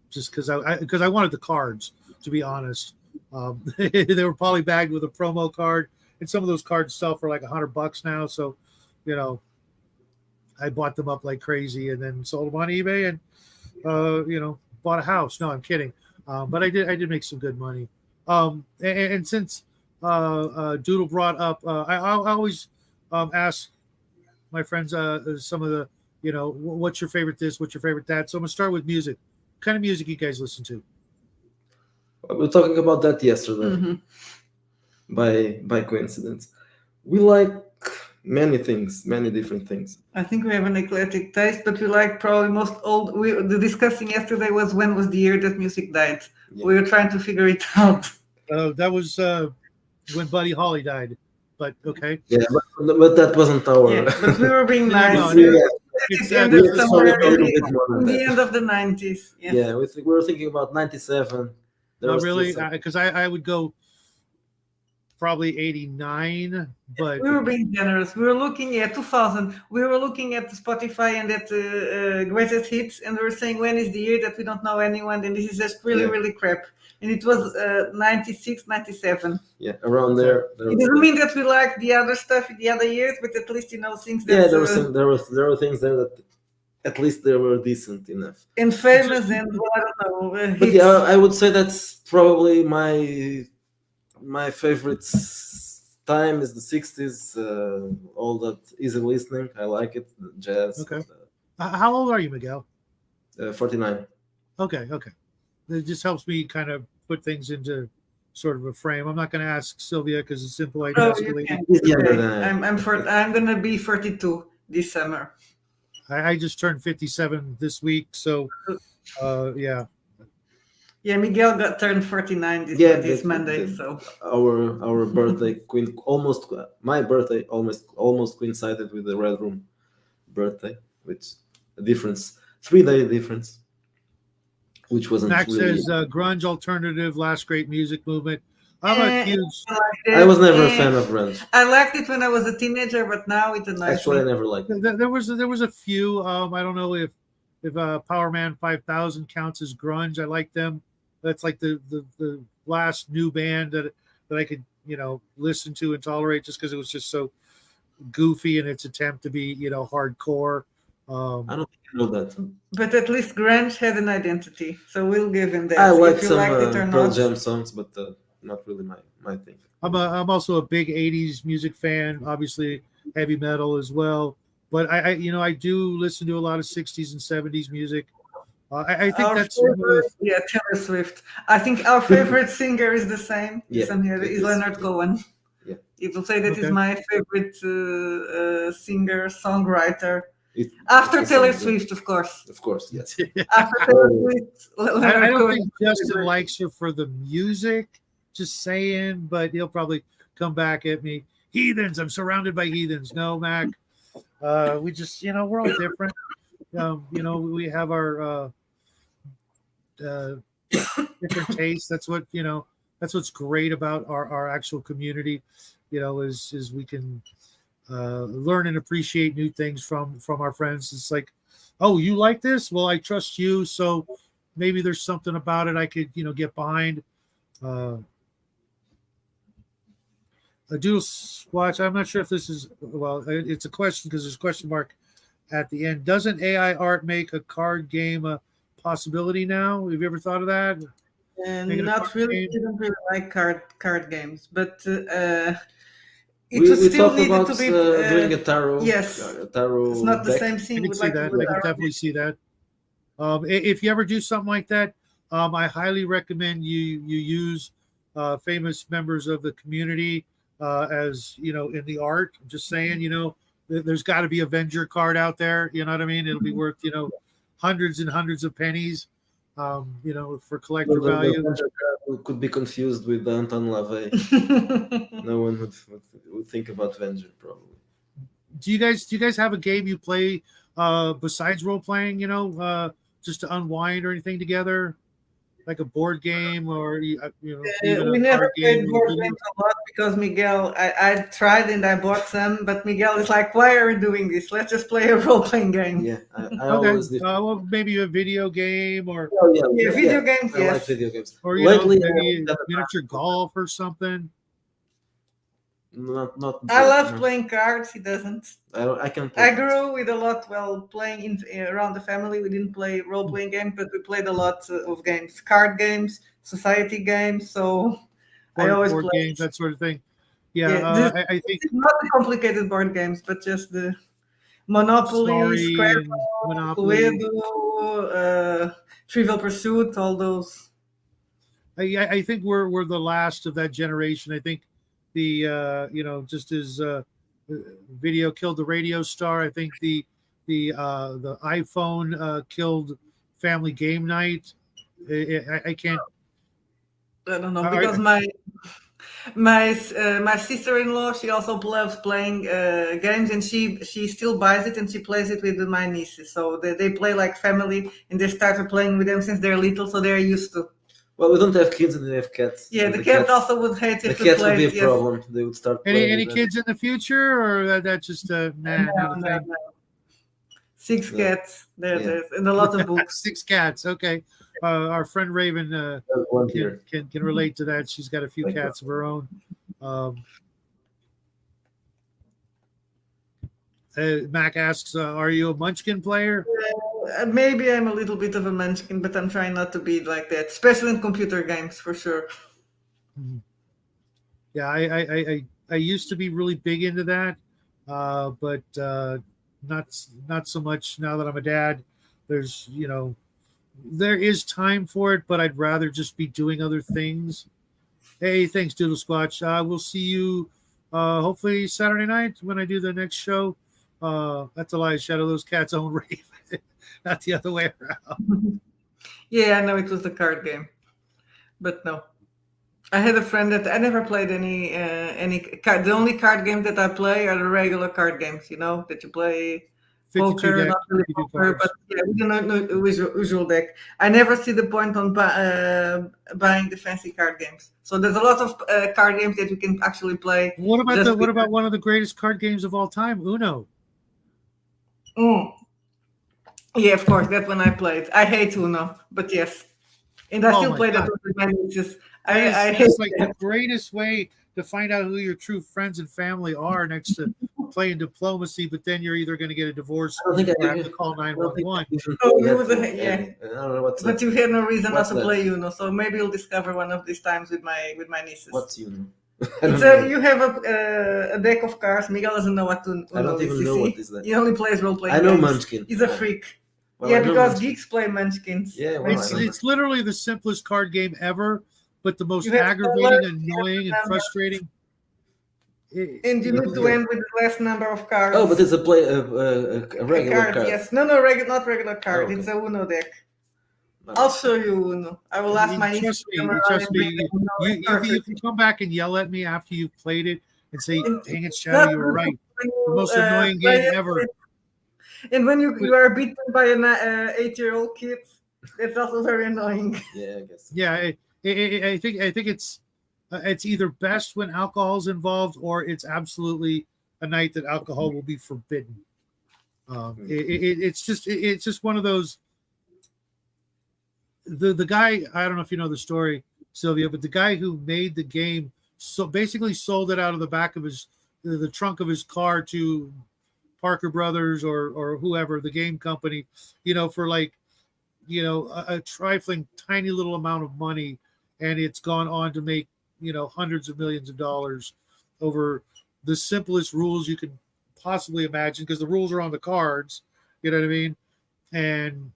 just because I wanted the cards, to be honest. They were probably bagged with a promo card, and some of those cards sell for like $100 now. So, you know, I bought them up like crazy and then sold them on eBay and, bought a house. No, I'm kidding. But I did make some good money. And since Doodle brought up, I always ask my friends some of the, what's your favorite this, what's your favorite that. So I'm gonna start with music. What kind of music you guys listen to? We were talking about that yesterday. By coincidence. We like many things, many different things. I think we have an eclectic taste, but we like probably most old. The discussing yesterday was when was the year that music died. Yeah. We were trying to figure it out. That was when Buddy Holly died. But okay. Yeah, but that wasn't our. Yeah, but we were being No, nice. no, It ended we're somewhere sorry, in a bit more than the that. end of the 90s. Yes. Yeah, we were thinking about 97. There was really, still some- because I would go probably 89, but We were being generous. We were looking at 2000. We were looking at Spotify and at greatest hits, and we were saying when is the year that we don't know anyone, and this is just really, Yeah. really crap. And it was 96, 97. Yeah, around there. It doesn't mean that we like the other stuff in the other years, but at least things that Yeah, there were things there that at least they were decent enough. and famous and well, I don't know. But hits. yeah, I would say that's probably my favorite time is the 60s. All that easy listening, I like it. The jazz. Okay. How old are you, Miguel? 49. Okay. It just helps me kind of put things into sort of a frame. I'm not going to ask Sylvia because it's simple. I Oh, ask you Lady. can. He's younger Okay. than I am. I'm gonna be 42 this summer. I just turned 57 this week, so yeah. Yeah, Miguel turned 49 this Monday. So Our birthday my birthday almost coincided with the Red Room birthday, which a difference, 3-day difference, which wasn't Max really. says grunge alternative, last great music movement. I'm a huge. I was never a fan of grunge. I liked it when I was a teenager, but now it annoys Actually, I me. never liked it. There was a few. I don't know if Power Man 5000 counts as grunge. I like them. That's like the last new band that I could listen to and tolerate just because it was just so goofy in its attempt to be hardcore. I don't think I know that. But at least grunge had an identity, so we'll give him that. I like if you some liked it or Pearl not. Jam songs, but not really my thing. I'm also a big 80s music fan, obviously heavy metal as well. But I do listen to a lot of 60s and 70s music. I think that's Taylor Swift. I think our favorite singer is the same. Yeah, Is Leonard Cohen. Yeah. People say that Okay. is my favorite singer, songwriter. After Taylor Swift, of course. Of course, yes. After Taylor Swift, I Leonard don't Cohen. think Justin likes her for the music, just saying, but he'll probably come back at me. Heathens, I'm surrounded by heathens. No, Mac. We just, we're all different. We have our different tastes. That's what's great about our actual community, is we can learn and appreciate new things from our friends. It's like, oh, you like this? Well, I trust you, so maybe there's something about it I could get behind. a Doodle Squatch. I'm not sure if this is it's a question because there's a question mark at the end. Doesn't AI art make a card game a possibility now? Have you ever thought of that? Making a Not card really. game? Didn't really like card games, but it We would still talked needed about to be. doing a tarot, Yes, a it's tarot not the deck. same I thing. can Would see like to that. do I a can card definitely see that. If you ever do something like that, I highly recommend you use famous members of the community as in the art. I'm just saying, there's got to be a Avenger card out there. You know what I mean? It'll be worth hundreds and hundreds of pennies. For collector So the value. Avenger card could be confused with Anton LaVey. game. No one would think about Avenger probably. Do you guys have a game you play besides role playing? Just to unwind or anything together, like a board game or even We a never card game. played board games a lot because Miguel. I tried and I bought some, but Miguel is like, "Why are we doing this? Let's just play a role playing game." Yeah, I Okay. always Well, maybe a video game or Yeah, video games. I like Yes. video games. or Lately, maybe miniature golf or something. not. I love playing cards. He doesn't. I can play. I grew with a lot while playing around the family. We didn't play role playing games, but we played a lot of games, card games, society games. So I always board played. games, that sort of thing. Yeah, Yeah, I think it's not the complicated board games, but just the Monopoly, Sorry and Scrabble, Monopoly. Cluedo, Trivial Pursuit, all those. I think we're the last of that generation. I think the just as video killed the radio star. I think the iPhone killed family game night. I can't. I don't know I- because my sister-in-law, she also loves playing games, and she still buys it and she plays it with my nieces. So they play like family, and they started playing with them since they're little, so they're used to. Well, we don't have kids and we have cats. Yeah, And the cats also would hate the if we cats would played. be a problem. They would start playing. Any kids in the future, or that just not a No, thing? no. 6 No. cats. Yeah. There's and a lot of books. 6 cats. Okay, our friend Raven One here. can relate to that. She's got a few cats of her own. Mac asks, "Are you a Munchkin player?" Maybe I'm a little bit of a munchkin, but I'm trying not to be like that, especially in computer games for sure. Yeah, I used to be really big into that, but not so much now that I'm a dad. There's there is time for it, but I'd rather just be doing other things. Hey, thanks, Doodle Squatch. We'll see you hopefully Saturday night when I do the next show. That's a lie, Shadow. Those cats own Raven, not the other way around. Yeah, I know it was the card game, but no. I had a friend that I never played any card. The only card game that I play are the regular card games. That you play 52 poker, deck, not really 52 poker, cards. but yeah, we don't know usual deck. I never see the point on buying the fancy card games. So there's a lot of card games that you can actually play. What about just what about one of the greatest card games of all time, Uno? Yeah, of course, that one I played. I hate Uno, but yes, and I Oh still my play that God. with my nieces. That is, I that's hate like that. the greatest way to find out who your true friends and family are next to playing diplomacy, but then you're either going to get a divorce I don't think or I have to call 911. Oh, you would yeah. I don't know what's But that. you had no reason not What's to that? play Uno, so maybe you'll discover one of these times with my nieces. What's Uno? You have a deck of cards. Miguel doesn't know what Uno I don't is. even You know see? what is that. He only plays role-playing I know games. Munchkin. He's a freak. Well, Yeah, I know because Munchkin. geeks play Munchkins. Yeah, well, It's literally the simplest card game ever, but the most You have to aggravating, learn annoying, and numbers. frustrating. And you need to end with the last number of cards. Oh, but it's a regular card. Yes. No, not regular card. Oh, okay. It's a Uno deck. No. I'll show you Uno. I will ask my niece. Trust me. You can come back and yell at me after you've played it and say, "Dang it, Shadow, you were right. The most annoying game ever." And when you are beaten by an 8-year-old kid, that's also very annoying. Yeah, I guess. Yeah, I think it's either best when alcohol's involved, or it's absolutely a night that alcohol will be forbidden. It's just one of those. The guy, I don't know if you know the story, Sylvia, but the guy who made the game so basically sold it out of the back of the trunk of his car to Parker Brothers or whoever, the game company, for like, a trifling tiny little amount of money, and it's gone on to make, hundreds of millions of dollars over the simplest rules you can possibly imagine, because the rules are on the cards, you know what I mean? And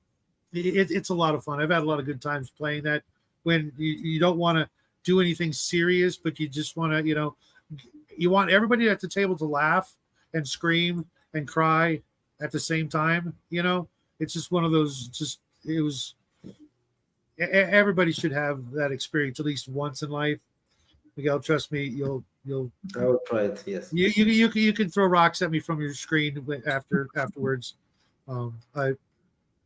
it's a lot of fun. I've had a lot of good times playing that, when you don't want to do anything serious, but you just want to, you want everybody at the table to laugh and scream and cry at the same time. It's just one of those, everybody should have that experience at least once in life. Miguel, trust me, you'll I will try it. Yes. you can throw rocks at me from your screen afterwards.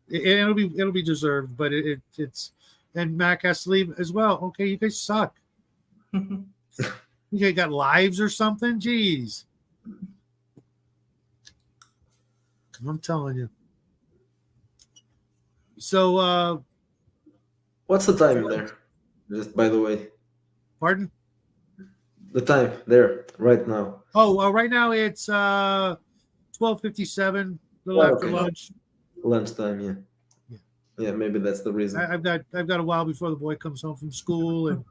It'll be deserved, but it's, and Mac has to leave as well. Okay, you guys suck. You guys got lives or something? Jeez. I'm telling you. So what's the time there? Just by the way. Pardon? The time there right now. Oh, right now it's 12:57, a little after lunch. Lunchtime, yeah. Maybe that's the reason. I've got a while before the boy comes home from school, and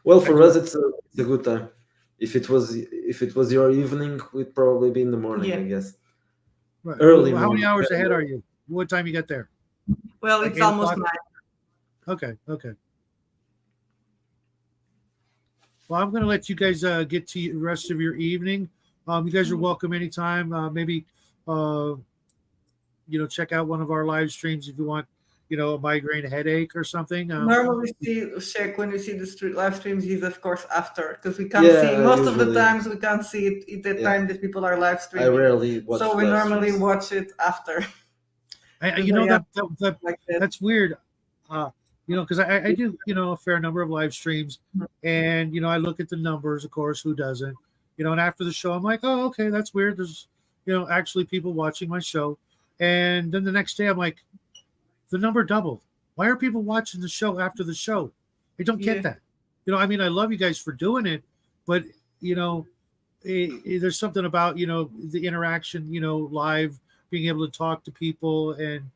well, for us it's a good time. If it was your evening, we'd probably be in the morning, I guess. Right. Early. How many hours ahead are you? What time you get there? Well, like it's almost 9. Okay. Well, I'm going to let you guys get to the rest of your evening. You guys are welcome anytime. Maybe, check out one of our live streams if you want, a migraine headache or something. Normally, check when we see the live streams is, of course, after, because we can't see, most of the times we can't see it at the time that people are live streaming. I rarely watch. So we normally watch it after. That's weird. Because I do, a fair number of live streams, and, I look at the numbers, of course, who doesn't, and after the show, I'm like, oh, okay, that's weird. There's, actually people watching my show. And then the next day I'm like, the number doubled. Why are people watching the show after the show? I don't get that. I love you guys for doing it, but, there's something about, the interaction, live, being able to talk to people and,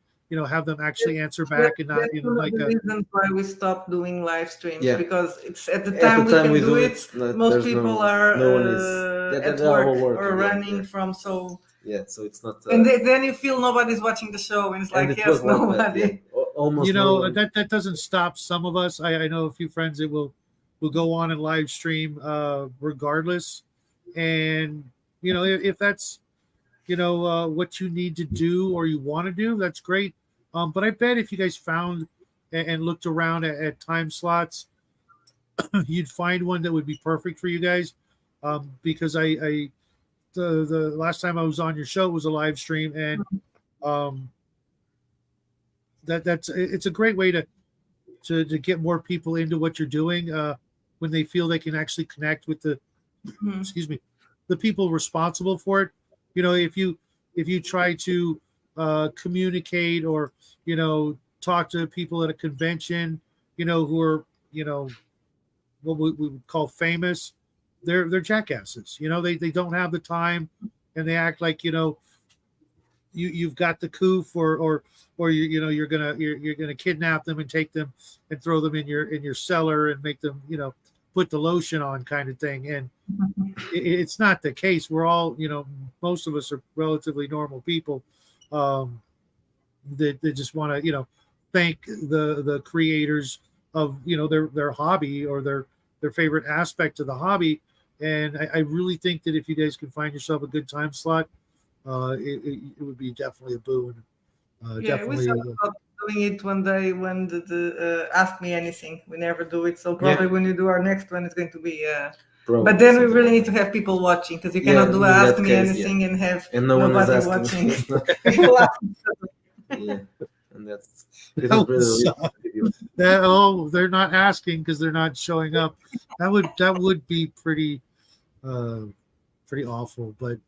have them actually answer back and not, like the reason why we stopped doing live streams, because it's at the At time the we can do it. Most people are at work or running from, so so it's not. And then you feel nobody's watching the show, and it's like, yes, nobody. Almost. That doesn't stop some of us. I know a few friends that will go on and live stream regardless, and if that's what you need to do or you want to do, that's great. But I bet if you guys found and looked around at time slots, you'd find one that would be perfect for you guys. Because the last time I was on your show was a live stream, and it's a great way to get more people into what you're doing when they feel they can actually connect with the people responsible for it. If you try to communicate or talk to people at a convention, who are what we would call famous, they're jackasses. They don't have the time, and they act like you've got the coof or you're gonna kidnap them and take them and throw them in your cellar and make them put the lotion on, kind of thing. And it's not the case. We're all, most of us are relatively normal people that just want to, thank the creators of, their hobby or their favorite aspect of the hobby. And I really think that if you guys can find yourself a good time slot, it would be definitely a boon. We thought about doing it one day when the Ask Me Anything. We never do it, so probably when we do our next one, it's going to be. But then we really need to have people watching, because you cannot do Ask Me Anything and have nobody watching. And that's they're not asking because they're not showing up. That would be pretty awful. But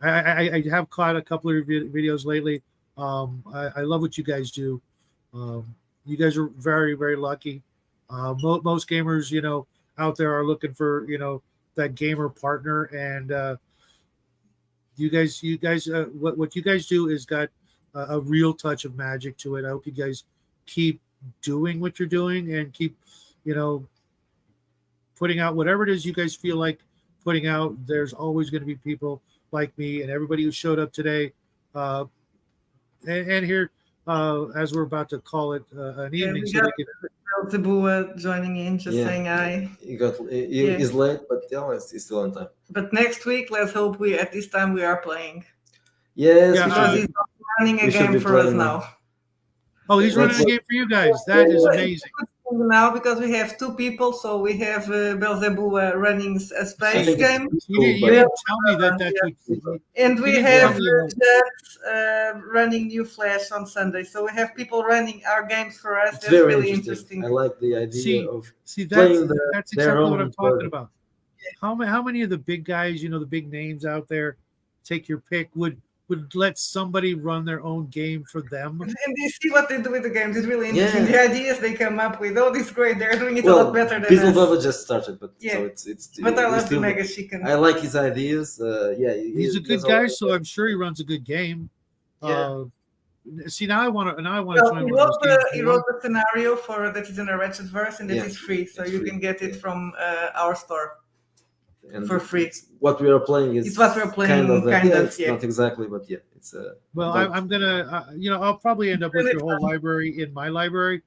I have caught a couple of videos lately. I love what you guys do. You guys are very, very lucky. Most gamers, out there are looking for that gamer partner, and you guys, what you guys do is got a real touch of magic to it. I hope you guys keep doing what you're doing and keep putting out whatever it is you guys feel like putting out. There's always going to be people like me and everybody who showed up today, and here as we're about to call it an evening, we so got they can. Tabua joining in, just saying hi. He's late, but he's still on time. But next week, let's hope we at this time we are playing. Yes, Yeah, Because he's not running a we should game be for us playing now. Oh, he's running a game for you guys. That is amazing. Now, because we have two people, so we have Belzebua running a space game, You didn't tell me that would. and we didn't have tell me about Jets running New Flash on Sunday. So we have people running our games for us. It's That's very really interesting. I like the idea of See, playing that's their exactly what own I'm talking version. about. How many of the big guys, the big names out there, take your pick, would let somebody run their own game for them? And you see what they do with the games. It's really interesting. Yeah. The ideas they come up with. Oh, this is great. They're doing it a Well, lot better than Pixel us. Baba just started, but Yeah. so it's. But I we love the still- Mega Chicken. I like his ideas. He's a good guy, so I'm sure he runs a good game. Yeah. See, now I want to. Now I want So to join he one of wrote, those games. he wrote the scenario for that is in a Ratchet verse, and that Yeah, is free, so it's you free. can get it Yeah. from our store. And for free. What we are playing is It's what we're playing, kind of that. kind of, It's yeah. not exactly, but yeah, it's Well, but- I'm gonna, I'll probably end up with Really your whole library in my library,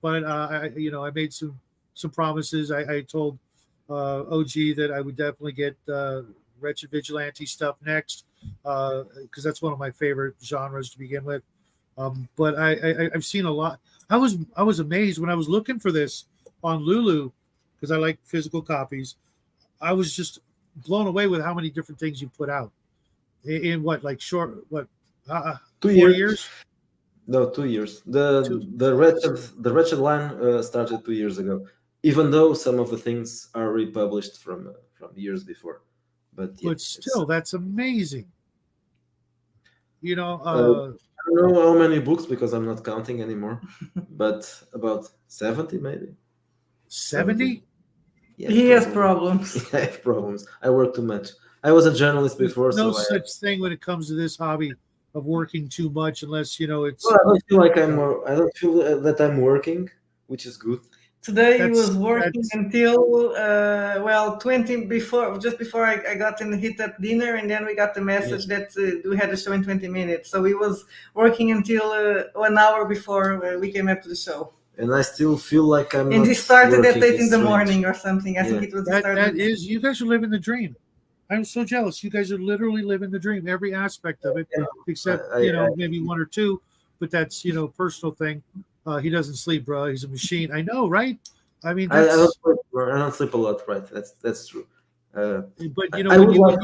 but I made some promises. I told OG that I would definitely get Wretched Vigilante stuff next, because that's one of my favorite genres to begin with. But I've seen a lot. I was amazed when I was looking for this on Lulu, because I like physical copies. I was just blown away with how many different things you put out in what, like short, what, 2 4 years. years? No, 2 years. Two. The Wretched line started 2 years ago. Even though some of the things are republished from years before, but yeah, But still, that's amazing. I don't know how many books because I'm not counting anymore, but about 70 maybe. 70? Yeah, He has probably. problems. I have problems. I work too much. I was a journalist before, No so I such thing when it comes to this hobby of working too much, unless it's. Well, I don't feel like I don't feel that I'm working, which is good. Today he That's- was working that's- until 20 before, just before I got in the hit at dinner, and then we got the message that we had a show in 20 minutes. So he was working until 1 hour before we came up to the show. And I still feel like I'm. And not he started at working. 8 in It's the strange. morning or something. I think Yeah. it was that is, you guys are living the dream. I'm so jealous. You guys are literally living the dream, every aspect of it, except maybe one or two. But that's personal thing. He doesn't sleep, bro. He's a machine. I know, right? I mean, I that's, don't sleep a lot, right? That's true. but I when would you, like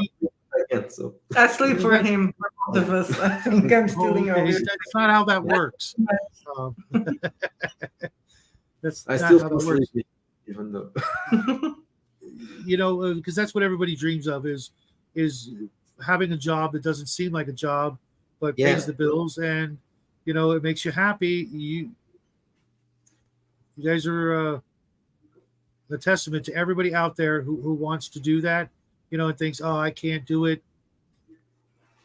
I can't. So I sleep for him, for both of us. I think I'm stealing okay, over. that's not how that works. That's I not still how feel that works. sleepy, even though. Because that's what everybody dreams of is having a job that doesn't seem like a job, but Yeah. pays the bills, and it makes you happy. You guys are a testament to everybody out there who wants to do that, and thinks, oh, I can't do it.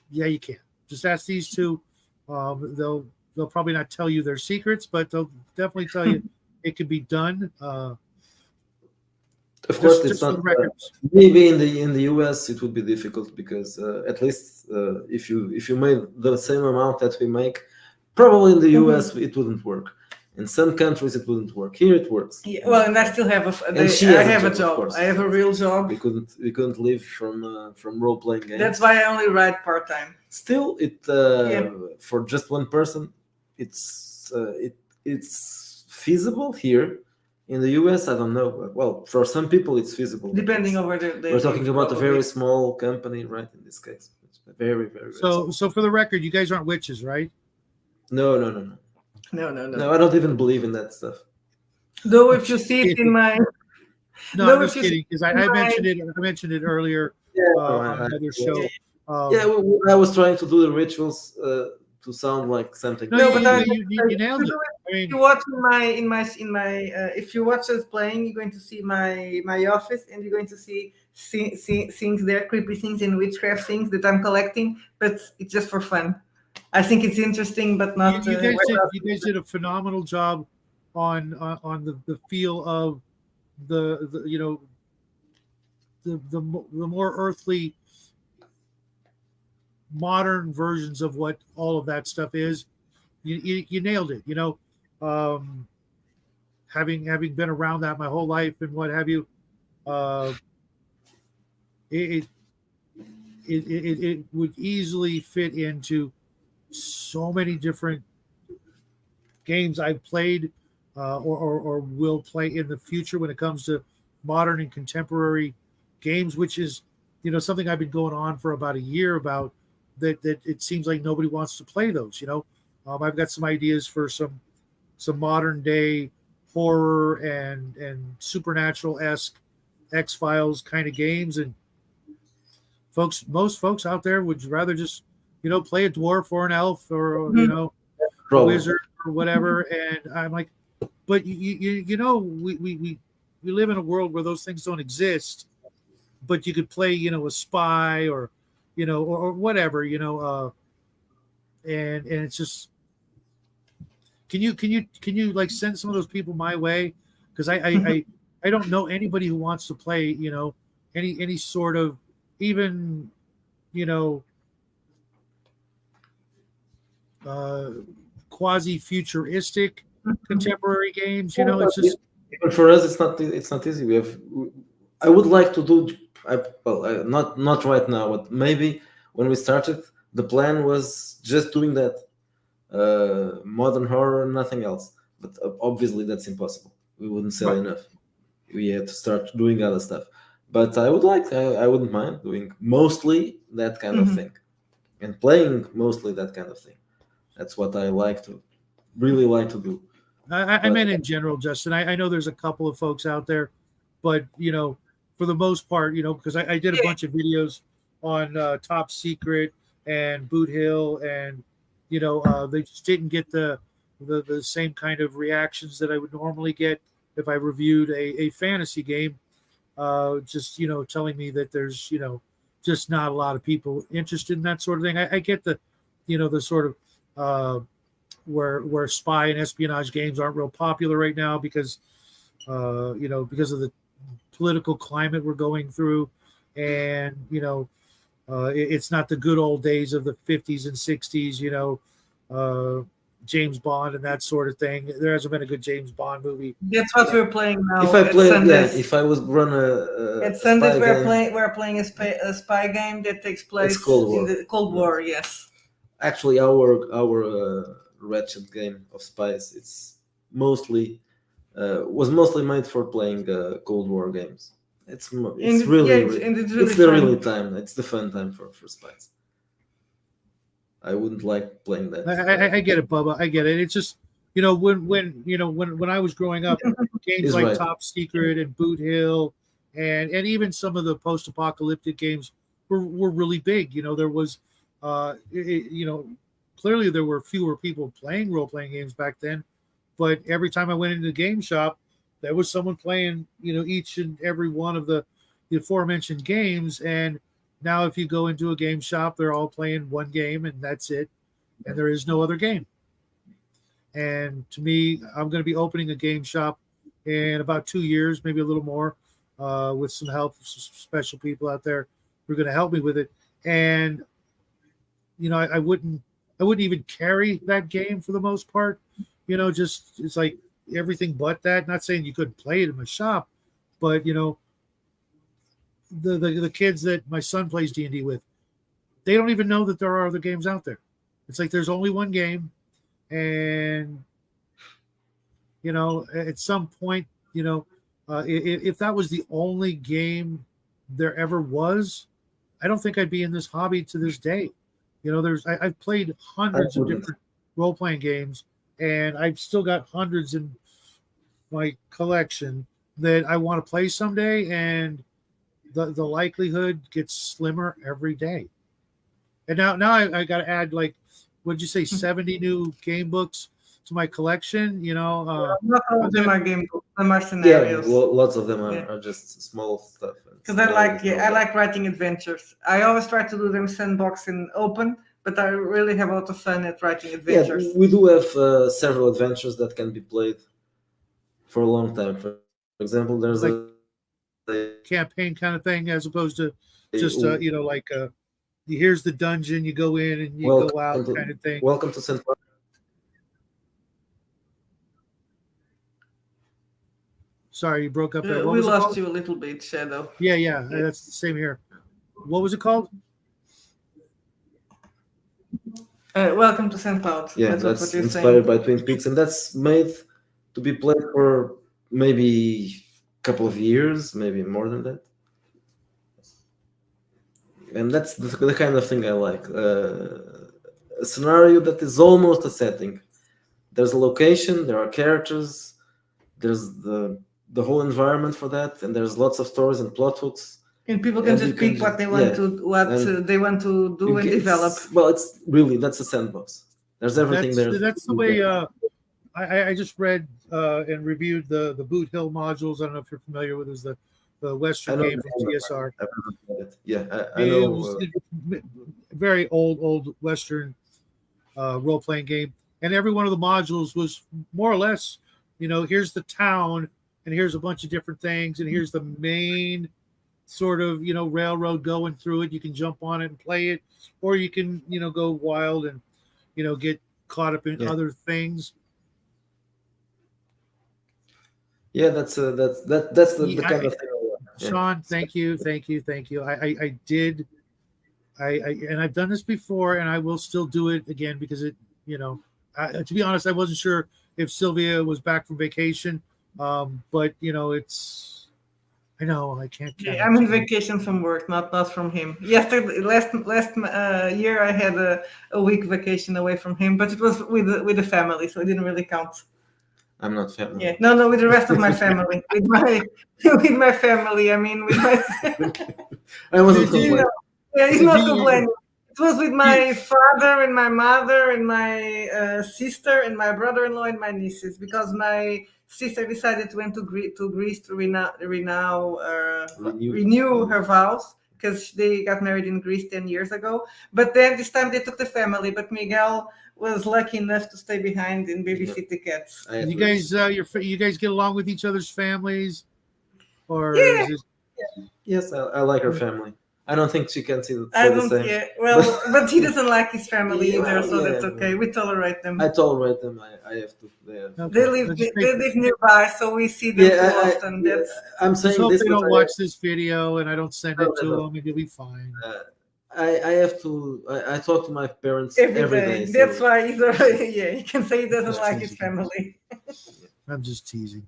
Yeah, you can. Just ask these two. They'll probably not tell you their secrets, but they'll definitely tell you it can be done. Of course, Just it's for not. the records. Maybe in the US it would be difficult because at least if you made the same amount that we make, probably in the US it wouldn't work. In some countries it wouldn't work. Here it works. Yeah, well, and I still have And she I has a have a job, of job. course. I have a real job. We couldn't live from role playing games. That's why I only write part time. Still, it Yeah. for just one person, it's feasible here. In the US, I don't know. Well, for some people, it's feasible. Depending on where they We're talking about a very probably. small company, right? In this case, it's very, very, very So for the record, you guys aren't witches, right? No. No. I don't even believe in that stuff. Though if you see it in my No, No, I'm just if you- kidding, because I mentioned it earlier Yeah, on another show. I was trying to do the rituals to sound like something. No, No, you, but I, you nailed it. I if mean, you watch if you watch us playing, you're going to see my office, and you're going to see things there, creepy things and witchcraft things that I'm collecting, but it's just for fun. I think it's interesting, but not. you guys did a phenomenal job on the feel of the you know the more earthly modern versions of what all of that stuff is. You nailed it. Um, having been around that my whole life and what have you, uh, it, it would easily fit into so many different games I've played or will play in the future when it comes to modern and contemporary games, which is something I've been going on for about a year about that it seems like nobody wants to play those. I've got some ideas for some modern day horror and supernatural esque X-Files kind of games, and most folks out there would rather just play a dwarf or an elf or a Probably. wizard or whatever. And I'm like, but we live in a world where those things don't exist, but you could play a spy or or whatever, and it's just, can you like send some of those people my way, because I don't know anybody who wants to play any sort of, even uh quasi futuristic contemporary games. It's just, Even for us, it's not easy. I would like to do. Not right now, but maybe when we started, the plan was just doing that, modern horror, nothing else. But obviously, that's impossible. We wouldn't sell Right. enough. We had to start doing other stuff. But I would I wouldn't mind doing mostly that kind of thing, and playing mostly that kind of thing. That's what I really like to do. I meant in general, Justin. I know there's a couple of folks out there, but for the most part, because I did a bunch of videos on Top Secret and Boot Hill, and they just didn't get the same kind of reactions that I would normally get if I reviewed a fantasy game. Just telling me that there's just not a lot of people interested in that sort of thing. I get the sort of where spy and espionage games aren't real popular right now because because of the political climate we're going through, and it's not the good old days of the 50s and 60s, James Bond and that sort of thing. There hasn't been a good James Bond movie. That's what we're playing now. If I at play, Sundays. if I was run At a Sundays, spy game, we're playing a spy game that takes place Cold War. in the Cold War. Yes. actually our wretched game of spies, it's mostly was mostly made for playing Cold War games. It's it's the really time. It's the fun time for spies. I wouldn't like playing that. I get it, Bubba. I get it. It's just when I was growing up, games He's like right. Top Secret and Boot Hill, and even some of the post-apocalyptic games were really big. There was clearly there were fewer people playing role-playing games back then, but every time I went into the game shop, there was someone playing each and every one of the aforementioned games. And now if you go into a game shop, they're all playing one game and that's it, and there is no other game. And to me, I'm going to be opening a game shop in about 2 years, maybe a little more, with some help from some special people out there who are going to help me with it. And I wouldn't even carry that game for the most part. Just it's like everything but that. Not saying you couldn't play it in my shop, but the kids that my son plays D&D with, they don't even know that there are other games out there. It's like there's only one game, and at some point, if that was the only game there ever was, I don't think I'd be in this hobby to this day. I've played hundreds of different role-playing games, and I've still got hundreds in my collection that I want to play someday, and the likelihood gets slimmer every day. And now I got to add, like, what'd you say, 70 new game books to my collection. Not all of them are game books. Some are Yeah, scenarios. lots of them Yeah. are just small stuff. Because I like writing adventures. I always try to do them sandbox and open, but I really have a lot of fun at writing adventures. Yeah, we do have several adventures that can be played for a long time. For example, there's Like a campaign kind of thing, as opposed to just here's the dungeon, you go in and you go out kind of thing. Welcome to St. Sorry, you broke up there. What We was it lost called? you a little bit, Shadow. Yeah, that's the same here. What was it called? Welcome to St. Cloud. Yeah, that's what you're inspired saying. by Twin Peaks, and that's made to be played for maybe a couple of years, maybe more than that. And that's the kind of thing I like. A scenario that is almost a setting. There's a location, there are characters, there's the whole environment for that, and there's lots of stories and plot hooks. And people can just pick what they want they want to do and develop. Well, it's really, that's a sandbox. There's everything there. That's the way. I just read and reviewed the Boot Hill modules. I don't know if you're familiar with it. It was the Western game from TSR. Yeah, I know. It was very old Western role-playing game, and every one of the modules was more or less, here's the town, and here's a bunch of different things, and here's the main sort of railroad going through it. You can jump on it and play it, or you can go wild and get caught up in other things. Yeah, that's the kind of thing. Sean, thank you. I did. And I've done this before, and I will still do it again because it, to be honest, I wasn't sure if Silvia was back from vacation. But it's, I know I can't. Yeah, I'm in vacation from work, not from him. Yesterday, last year, I had a week vacation away from him, but it was with the family, so it didn't really count. I'm not family. Yeah, no, with the rest of my family, with my family. I mean, with my. I wasn't complaining. Yeah, he's not complaining. It was with my father and my mother and my sister and my brother-in-law and my nieces, because my sister decided to went to Greece to renew her vows, because they got married in Greece 10 years ago. But then this time they took the family, but Miguel was lucky enough to stay behind and babysit the cats. You guys, you guys get along with each other's families, or yeah. Yes, I like her family. I don't think she can see the same. Yeah, well, but he doesn't like his family either, so that's okay. We tolerate them. I tolerate them. I have to. They live nearby, so we see them too often. I'm saying hope this. They don't watch this video, and I don't send it to them, and you'll be fine. I have to. I talk to my parents every day. That's why he's already. Yeah, he can say he doesn't like his family. I'm just teasing.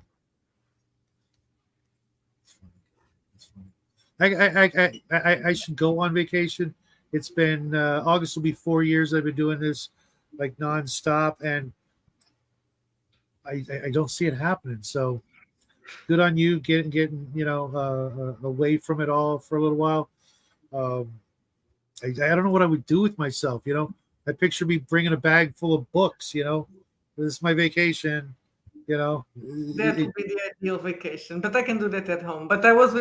I should go on vacation. It's been August will be 4 years I've been doing this like nonstop, and I don't see it happening. So good on you getting away from it all for a little while. I don't know what I would do with myself. I picture me bringing a bag full of books. This is my vacation. That would be the ideal vacation, but I can do that at home. But I went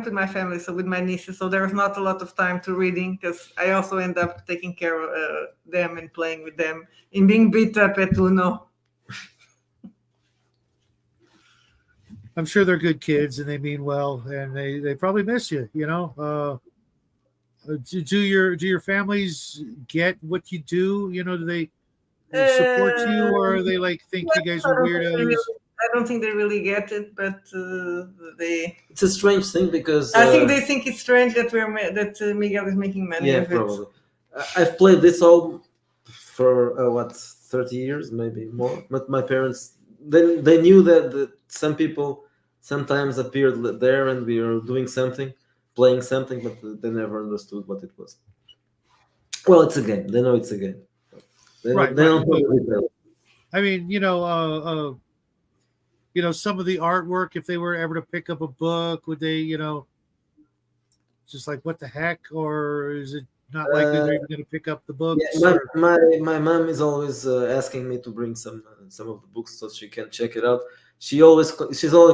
with my family, so with my nieces, so there was not a lot of time to reading, because I also end up taking care of them and playing with them and being beat up at Uno. I'm sure they're good kids and they mean well, and they probably miss you. Do your families get what you do? Do they support you, or are they think you guys are weirdos? I don't think they really get it, but it's a strange thing, because I think they think it's strange that Miguel is making money. Yeah, probably. I've played this all for 30 years, maybe more. But my parents, they knew that some people sometimes appeared there and we were doing something, playing something, but they never understood what it was. Well, it's a game. They know it's a game. They don't I mean, some of the artwork, if they were ever to pick up a book, would they, just like, what the heck? Or is it not likely they're even going to pick up the books. Yeah, Or, my mom is always asking me to bring some of the books so she can check it out. She's always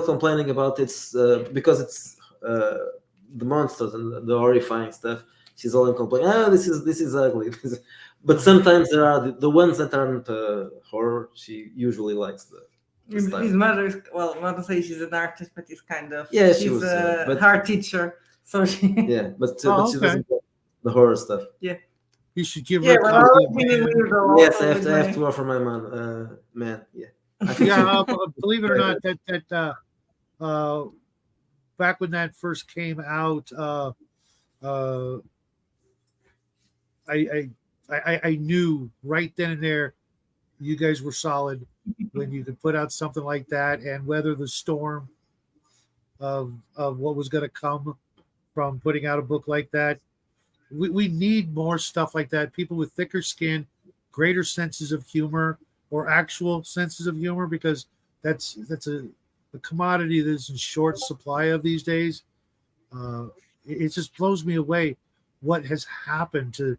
complaining about it's because it's the monsters and the horrifying stuff. She's always complaining, this is ugly. But sometimes there are the ones that aren't horror. She usually likes the His style. mother is, well, I want to say she's an artist, but he's kind of, Yeah, she she's was, a but- art teacher. So she, Yeah, but Oh, she okay. doesn't like the horror stuff. you should give yeah, her a well, I copy was of thinking Man. we were Yes, also I with have my- to offer my mom. Man, yeah. I think Yeah, believe it or not, that back when that first came out, I knew right then and there you guys were solid when you could put out something like that and weather the storm of what was going to come from putting out a book like that. We need more stuff like that. People with thicker skin, greater senses of humor, or actual senses of humor, because that's a commodity that's in short supply of these days. It just blows me away what has happened to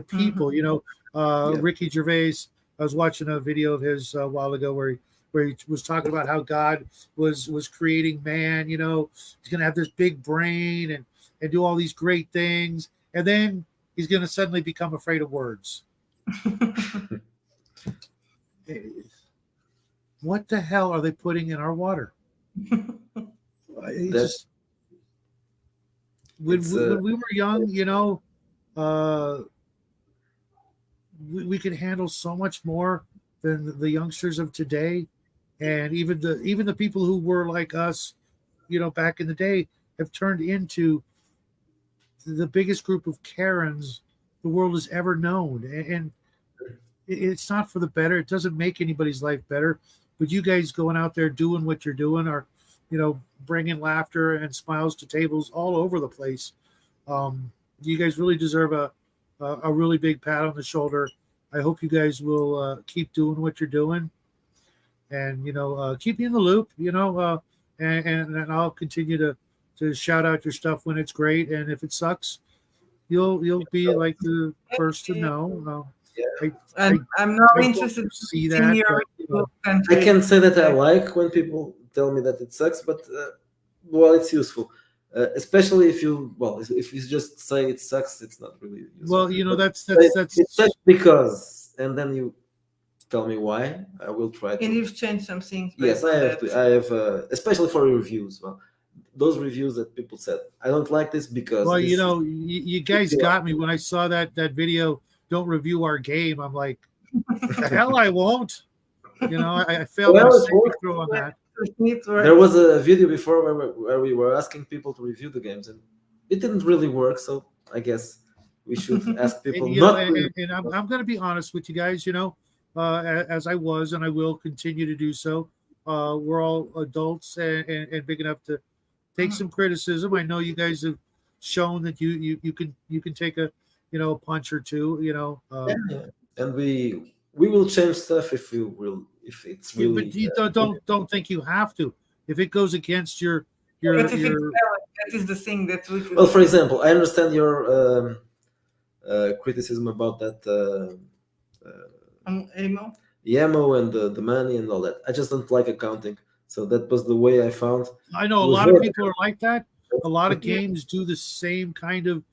people. You know, Yeah. Ricky Gervais. I was watching a video of his a while ago where he was talking about how God was creating man. You know, he's gonna have this big brain and do all these great things, and then he's gonna suddenly become afraid of words. What the hell are they putting in our water? It's just when we were young, you know, we could handle so much more than the youngsters of today, and even the people who were like us, you know, back in the day, have turned into the biggest group of Karens the world has ever known, and it's not for the better. It doesn't make anybody's life better. But you guys going out there doing what you're doing are, you know, bringing laughter and smiles to tables all over the place. You guys really deserve a really big pat on the shoulder. I hope you guys will keep doing what you're doing, and you know, keep me in the loop. You know, and I'll continue to shout out your stuff when it's great, and if it sucks, you'll be like the first to know. And I'm not I don't interested see in that, your but, you know, I can say that I like when people tell me that it sucks, but well, it's useful, especially if you just say it sucks, it's not really useful. well, you know, But that's it sucks because, and then you tell me why. I will try to. And you've changed some things. Yes, based I on have that. to. I have, especially for reviews. Well, those reviews that people said, I don't like this because. well, you this know, you guys got me when I saw that video. Don't review our game. I'm like, the hell I won't. You know, I failed Well, my it saving worked. throw on that. There was a video before where we were asking people to review the games, and it didn't really work. So I guess we should ask people And, you know, not. to- and I'm going to be honest with you guys. You know, as I was, and I will continue to do so. We're all adults and big enough to take some criticism. I know you guys have shown that you can take a a punch or two. You know, Yeah. And we will change stuff if it's yeah, really. but you don't think you have to. If it goes against your But if it's valid, that is the thing that we could. Well, for example, I understand your criticism about that Emo? Yamo and the money and all that. I just don't like accounting, so that was the way I found. I know a to lot of avoid people are like that. A lot of Yeah. games do the same kind of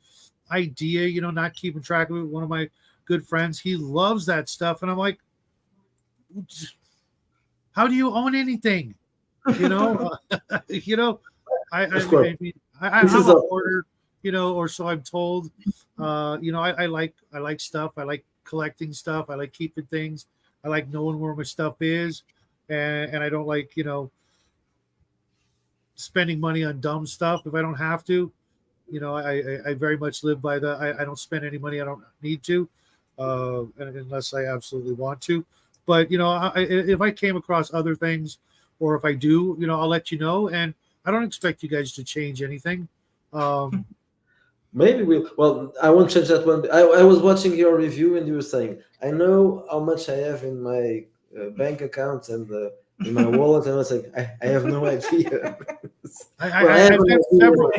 idea, you know, not keeping track of it. One of my good friends, he loves that stuff, and I'm like, how do you own anything? You know, you know, Of course. I mean, This I'm is a a- hoarder, you know, or so I'm told. You know, I like stuff. I like collecting stuff. I like keeping things. I like knowing where my stuff is, and I don't like, you know, spending money on dumb stuff if I don't have to. You know, I very much live by the I don't spend any money I don't need to, unless I absolutely want to. But you know, if I came across other things, or if I do, you know, I'll let you know. And I don't expect you guys to change anything. Maybe we'll. Well, I won't change that one. I was watching your review and you were saying, I know how much I have in my bank account and in my wallet, and I was like, I have no idea. I Well, I have I've an got idea. several.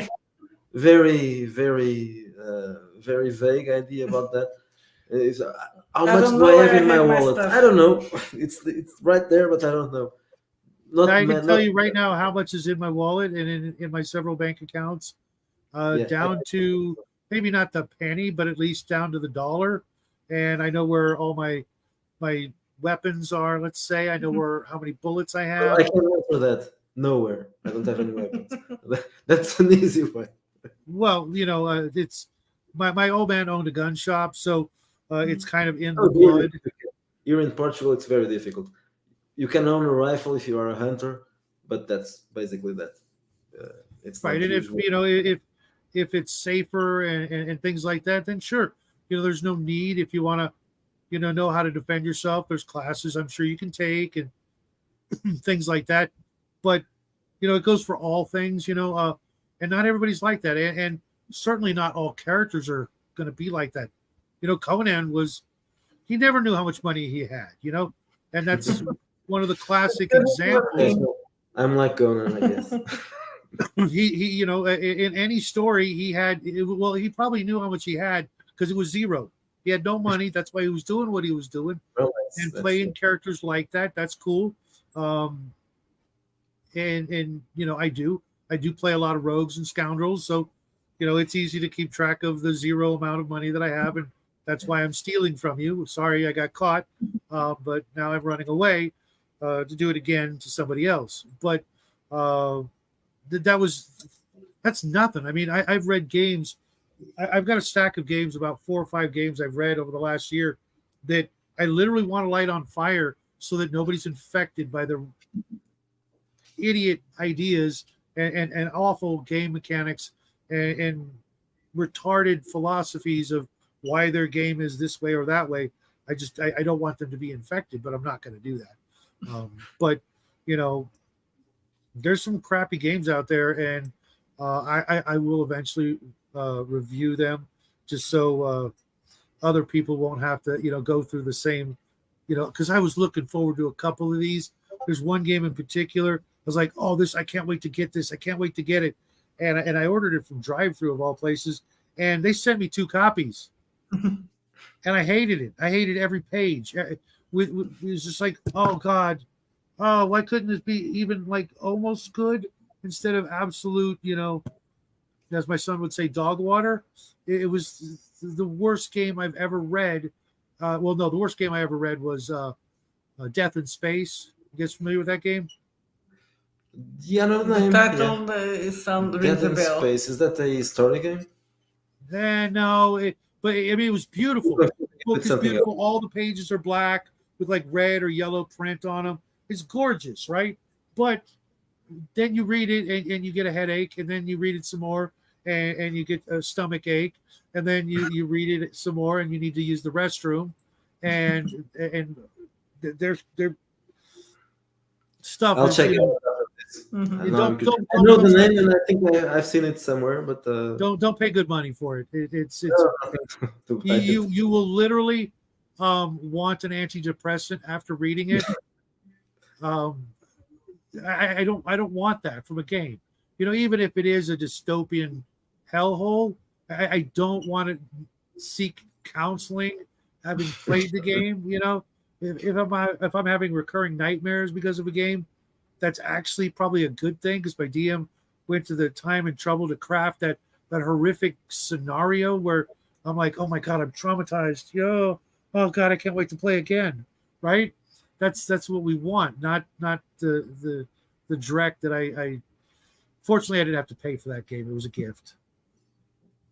Very, very, very vague idea about that. Is how I much don't do I know have where in I my have my wallet? stuff. I don't know. It's right there, but I don't know. I can tell you right now how much is in my wallet and in my several bank accounts, Yeah. down to maybe not the penny, but at least down to the dollar. And I know where all my weapons are. Let's say I know where how many bullets I have. I can answer that. Nowhere. I don't have any weapons. That's an easy one. Well, it's my old man owned a gun shop, so it's kind of in the Oh, really? blood. Here in Portugal, it's very difficult. You can own a rifle if you are a hunter, but that's basically that. It's Right, not and if usual. if it's safer and things like that, then sure, there's no need if you want to, know how to defend yourself. There's classes I'm sure you can take and things like that. But it goes for all things, and not everybody's like that, and certainly not all characters are going to be like that. Conan he never knew how much money he had, and that's one of the classic examples. I'm like Conan, I guess. he in any story he had, well, he probably knew how much he had because it was zero. He had no money. That's why he was doing what he was doing. Well, And that's playing characters like that's cool. And I do play a lot of rogues and scoundrels, so it's easy to keep track of the zero amount of money that I have, and that's why I'm stealing from you. Sorry I got caught, but now I'm running away to do it again to somebody else. But that's nothing. I mean, I've read games. I've got a stack of games, about 4 or 5 games I've read over the last year that I literally want to light on fire so that nobody's infected by the idiot ideas and awful game mechanics and retarded philosophies of why their game is this way or that way. I don't want them to be infected, but I'm not going to do that. But there's some crappy games out there, and I will eventually review them just so other people won't have to go through the same, because I was looking forward to a couple of these. There's one game in particular I was like, oh, I can't wait to get this. I can't wait to get it. And I ordered it from drive-thru of all places, and they sent me 2 copies. And I hated it. I hated every page. It was just like, oh God, oh, why couldn't this be even like almost good instead of absolute, as my son would say, dog water. It was the worst game I've ever read. Well, no, the worst game I ever read was Death in Space. You guys familiar with that game? Yeah, no The name. title Yeah. rings Dead a in bell. Space. Is that a story game? No, but I mean, it was beautiful. The book It's is something beautiful. All the pages are black with like red or yellow print on them. It's gorgeous, right? But then you read it and you get a headache, and then you read it some more and you get a stomach ache, and then you read it some more and you need to use the restroom, and their stuff I'll is, check it out. Mhm. you No, I'm good. don't I know the name, and I think I've seen it somewhere, but don't pay good money for it. It's nothing to buy it. you will literally want an antidepressant after reading it. I don't want that from a game. Even if it is a dystopian hellhole, I don't want to seek counseling having played the game. If I'm having recurring nightmares because of a game, that's actually probably a good thing because my DM went to the time and trouble to craft that horrific scenario where I'm like, oh my God, I'm traumatized. Oh God, I can't wait to play again. Right? That's what we want, not the dreck that I fortunately I didn't have to pay for that game. It was a gift.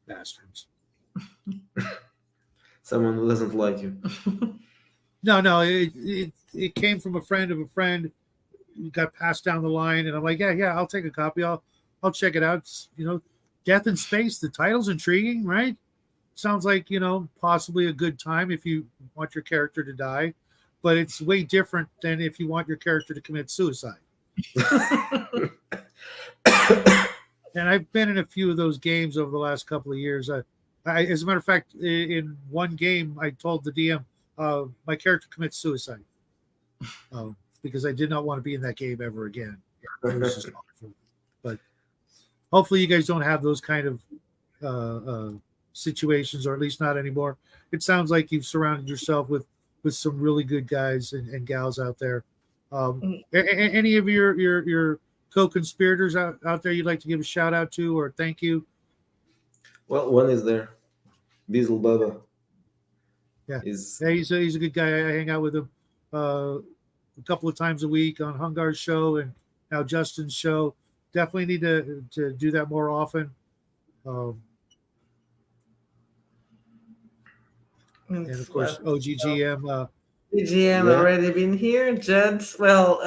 Bastards. Someone who doesn't like you. No, it came from a friend of a friend. It got passed down the line, and I'm like, yeah, I'll take a copy. I'll check it out. It's, Death in Space. The title's intriguing, right? Sounds like possibly a good time if you want your character to die, but it's way different than if you want your character to commit suicide. And I've been in a few of those games over the last couple of years. I as a matter of fact, in one game, I told the DM my character commits suicide because I did not want to be in that game ever again. It was just awful. But hopefully, you guys don't have those kind of situations, or at least not anymore. It sounds like you've surrounded yourself with some really good guys and gals out there. Any of your co-conspirators out there you'd like to give a shout out to or thank you? Well, one is there. Diesel Baba Yeah, is yeah, he's a good guy. I hang out with him a couple of times a week on Hungar's show and now Justin's show. Definitely need to do that more often. And of course, OGGM. BGM Yeah. already been here. Judd, well,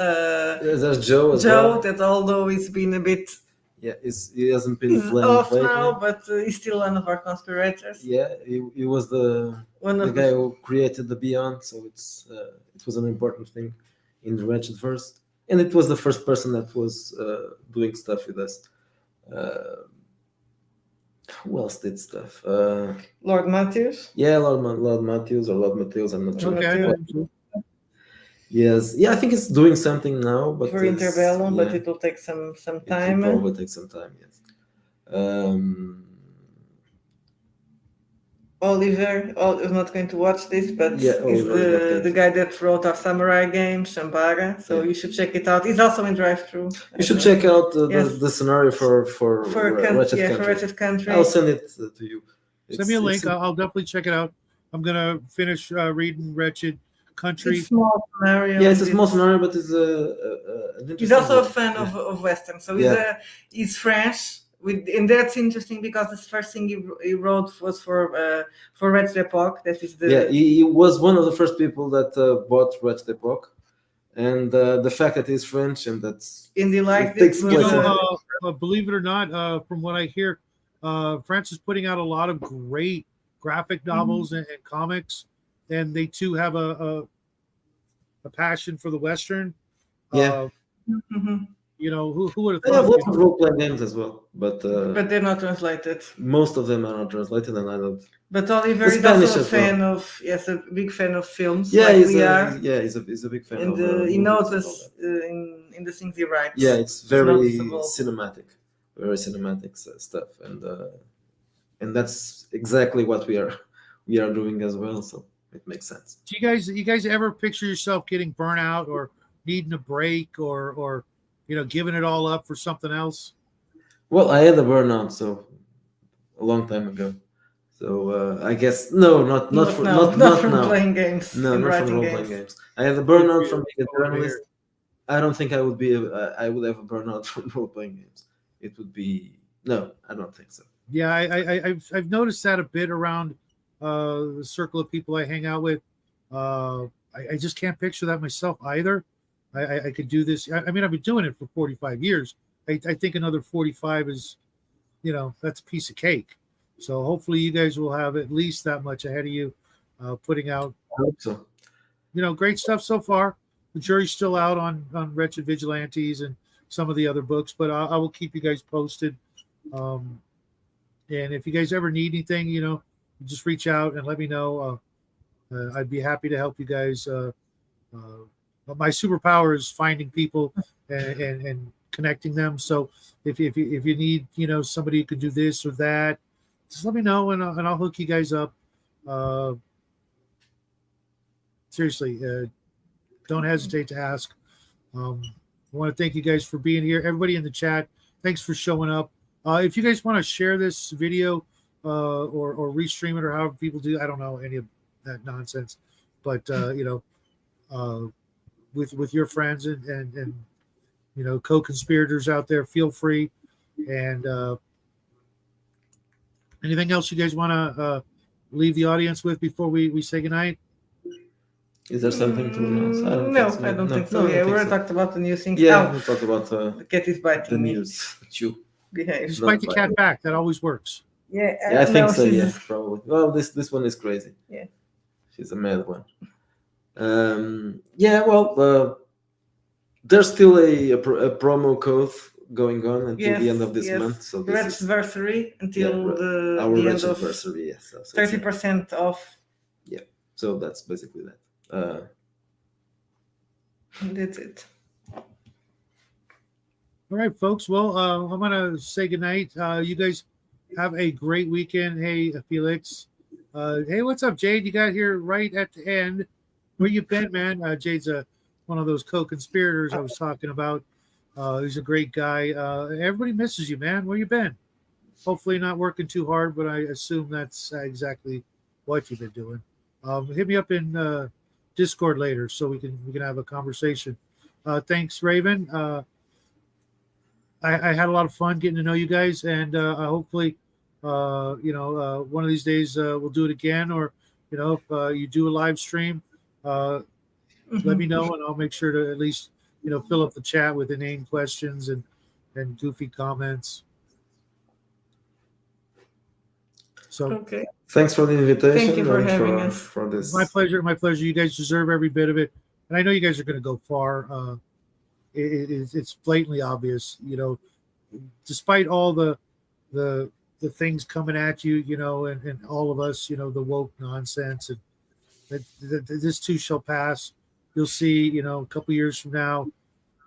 there's Joe as Joe, well. that although he's been a bit Yeah, he hasn't been flamed off lately. now, but he's still one of our conspirators. Yeah, he was the guy who created the Beyond, so it was an important thing in the Wretched verse, and it was the first person that was doing stuff with us. Who else did stuff? Lord Matthews. Yeah, Lord Matthews or Lord Matthews. I'm not sure. Okay. Yes, yeah, I think it's doing something now, but For Interbellum, yeah, but it will take some it time. will probably take some time. Yes. Oliver is not going to watch this, but Yeah, he's Oliver is not going the to. guy that wrote our samurai game, Shambara. So Yeah. you should check it out. He's also in Drive-Thru. You should check out Yes. the scenario for Wretched for Country. Wretched Country. I'll send it to you. Send me a link. I'll definitely check it out. I'm gonna finish reading Wretched Country. It's small scenario. Yeah, it's a small scenario, but it's an interesting. He's also a one. fan Yeah. of Western, so Yeah. he's French. And that's interesting because the first thing he wrote was for Red Epoch. That is the Yeah, he was one of the first people that bought Red Epoch, and the fact that he's French and that's and he liked takes it. You place know, believe it or not, from what I hear, France is putting out a lot of great graphic novels and comics, and they too have a passion for the Western. Yeah. Mhm. You know, who would have They have thought? lots of role-playing games as well, but But they're not translated. most of them are not translated, and I don't. But Oliver The is Spanish also a as well. fan of a big fan of films. Yeah, like he's we are. he's a big fan And of. he movies and all notices that. in the things he writes. Yeah, it's very noticeable. cinematic, very cinematic stuff, and that's exactly what we are doing as well. So it makes sense. Do you guys ever picture yourself getting burnt out or needing a break or you know giving it all up for something else? Well, I had a burnout so a long time ago. So I guess not from now. playing games. No, and not from writing role-playing games. games. I had a burnout from being a Over journalist. here. I don't think I would be. I would have a burnout from role-playing games. It would be no. I don't think so. Yeah, I've noticed that a bit around the circle of people I hang out with. I just can't picture that myself either. I could do this. I mean, I've been doing it for 45 years. I think another 45 is, you know, that's a piece of cake. So hopefully you guys will have at least that much ahead of you, putting out, I hope so. you know, great stuff so far. The jury's still out on Wretched Vigilantes and some of the other books, but I will keep you guys posted. And if you guys ever need anything, you know, just reach out and let me know. I'd be happy to help you guys. But my superpower is finding people and connecting them. So if you need, you know, somebody who could do this or that, just let me know and I'll hook you guys up. Seriously, don't hesitate to ask. I want to thank you guys for being here. Everybody in the chat, thanks for showing up. If you guys want to share this video or restream it or however people do, I don't know any of that nonsense, but you know, with your friends and you know co-conspirators out there, feel free. And anything else you guys want to leave the audience with before we say goodnight? Is there something to announce? I don't No, think so. I don't think so. I don't Yeah, we think already so. talked about the new things. Yeah, Oh, we talked about the cat is the biting me. news. Chew. Behave. Just not bite the bad. cat back. That always works. Yeah, Yeah, I think no, so. Yeah, she's- probably. Well, this one is crazy. Yeah. She's a mad one. Yeah, well, there's still a promo code going on until the end of this month. So the this is anniversary until our the end Wretched of anniversary. Yes, so it's 30% off. so that's basically that. And that's it. All right, folks. Well, I'm gonna say goodnight. You guys have a great weekend. Hey, Felix. Hey, what's up, Jade? You got here right at the end. Where you been, man? Jade's one of those co-conspirators I was talking about. He's a great guy. Everybody misses you, man. Where you been? Hopefully not working too hard, but I assume that's exactly what you've been doing. Hit me up in Discord later so we can have a conversation. Thanks, Raven. I had a lot of fun getting to know you guys, and hopefully, one of these days we'll do it again, or if you do a live stream, let me know, and I'll make sure to at least fill up the chat with inane questions and goofy comments. So Okay. Thanks for the invitation. Thank you for and having us. For this. my pleasure. You guys deserve every bit of it, and I know you guys are going to go far. It's blatantly obvious, despite all the things coming at you, and all of us, the woke nonsense, and that this too shall pass. You'll see, a couple years from now,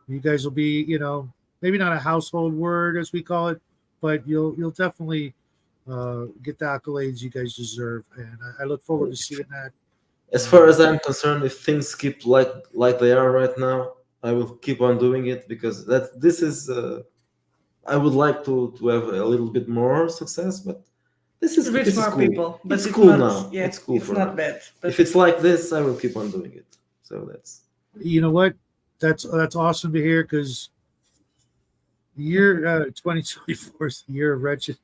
you guys will be, maybe not a household word as we call it, but you'll definitely get the accolades you guys deserve, and I look forward to seeing that. As far as I'm concerned, if things keep like they are right now, I will keep on doing it, because this is. I would like to have a little bit more success, but this is more cool. people, but it's cool not, now. Yeah, it's cool it's for not now. bad. But If it's like this, I will keep on doing it. So that's. You know what? That's awesome to hear, because year 2024 is the year of wretched.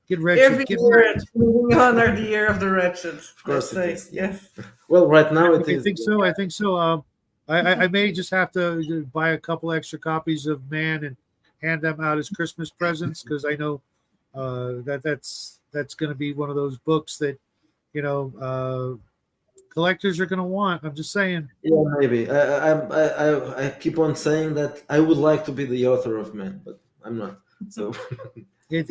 Get wretched. every Get year wretched. moving on are the year of the wretched. Of course it is, yeah. Yes. Well, right now it I is. think so. I think so. I may just have to buy a couple extra copies of Man and hand them out as Christmas presents, because I know that's going to be one of those books that collectors are going to want. I'm just saying. Yeah, maybe. I keep on saying that I would like to be the author of Man, but I'm not. So I'm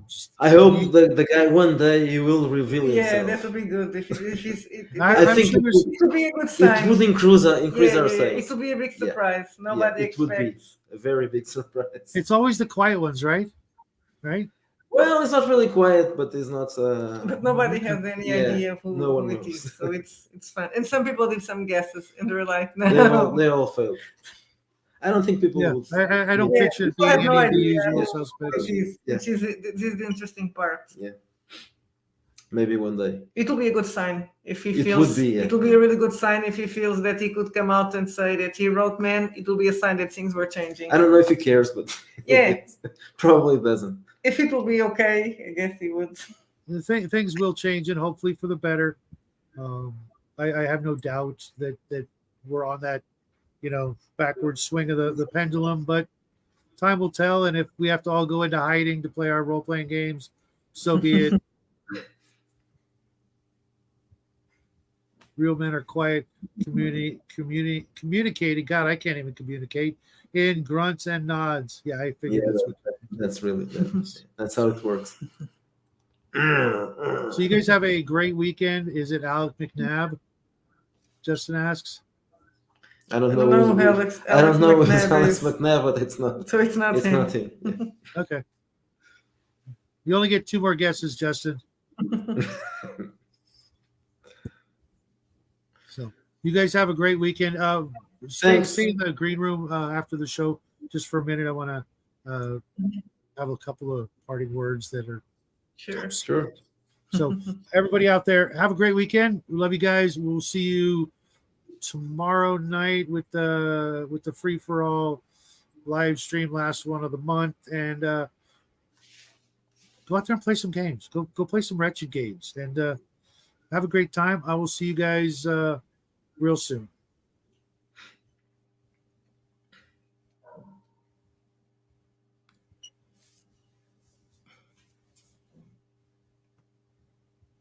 just, I hope the guy one day he will reveal Yeah, himself. that would be good if he's. I think sure it would be a good sign. it would increase our sales. It would be a big surprise. Nobody it would be expects. a very big surprise. it's always the quiet ones, right? Right? Well, it's not really quiet, but it's not. But nobody has any idea of no one who it knows. is, so it's fun. And some people did some guesses, and they're like, They no. all failed. I don't think people Yeah, would. I don't Yeah, picture it people being have no any of the idea usual who suspects. it is, Yeah. which is the interesting part. Yeah. Maybe one day. It will be a good sign if he It feels. would be, yeah. It will be a really good sign if he feels that he could come out and say that he wrote Man. It will be a sign that things were changing. I don't know if he cares, but Yeah. probably doesn't. If it will be okay, I guess he would. Things will change, and hopefully for the better. I have no doubt that we're on that, backward swing of the pendulum. But time will tell, and if we have to all go into hiding to play our role playing games, so be it. Real men are quiet, communicating. God, I can't even communicate in grunts and nods. Yeah, I figured that's really that's how it works. So you guys have a great weekend. Is it Alec McNabb? Justin asks. I don't know know Alex who McNabb Alex is. McNabb, but it's not. So it's not It's him. not him. Yeah. Okay. You only get 2 more guesses, Justin. So you guys have a great weekend. Stay in the green room after the show just for a minute. I want to have a couple of parting words that are Sure. So everybody out there, have a great weekend. We love you guys. We'll see you tomorrow night with the free for all live stream, last one of the month, and go out there and play some games. Go play some wretched games, and have a great time. I will see you guys real soon.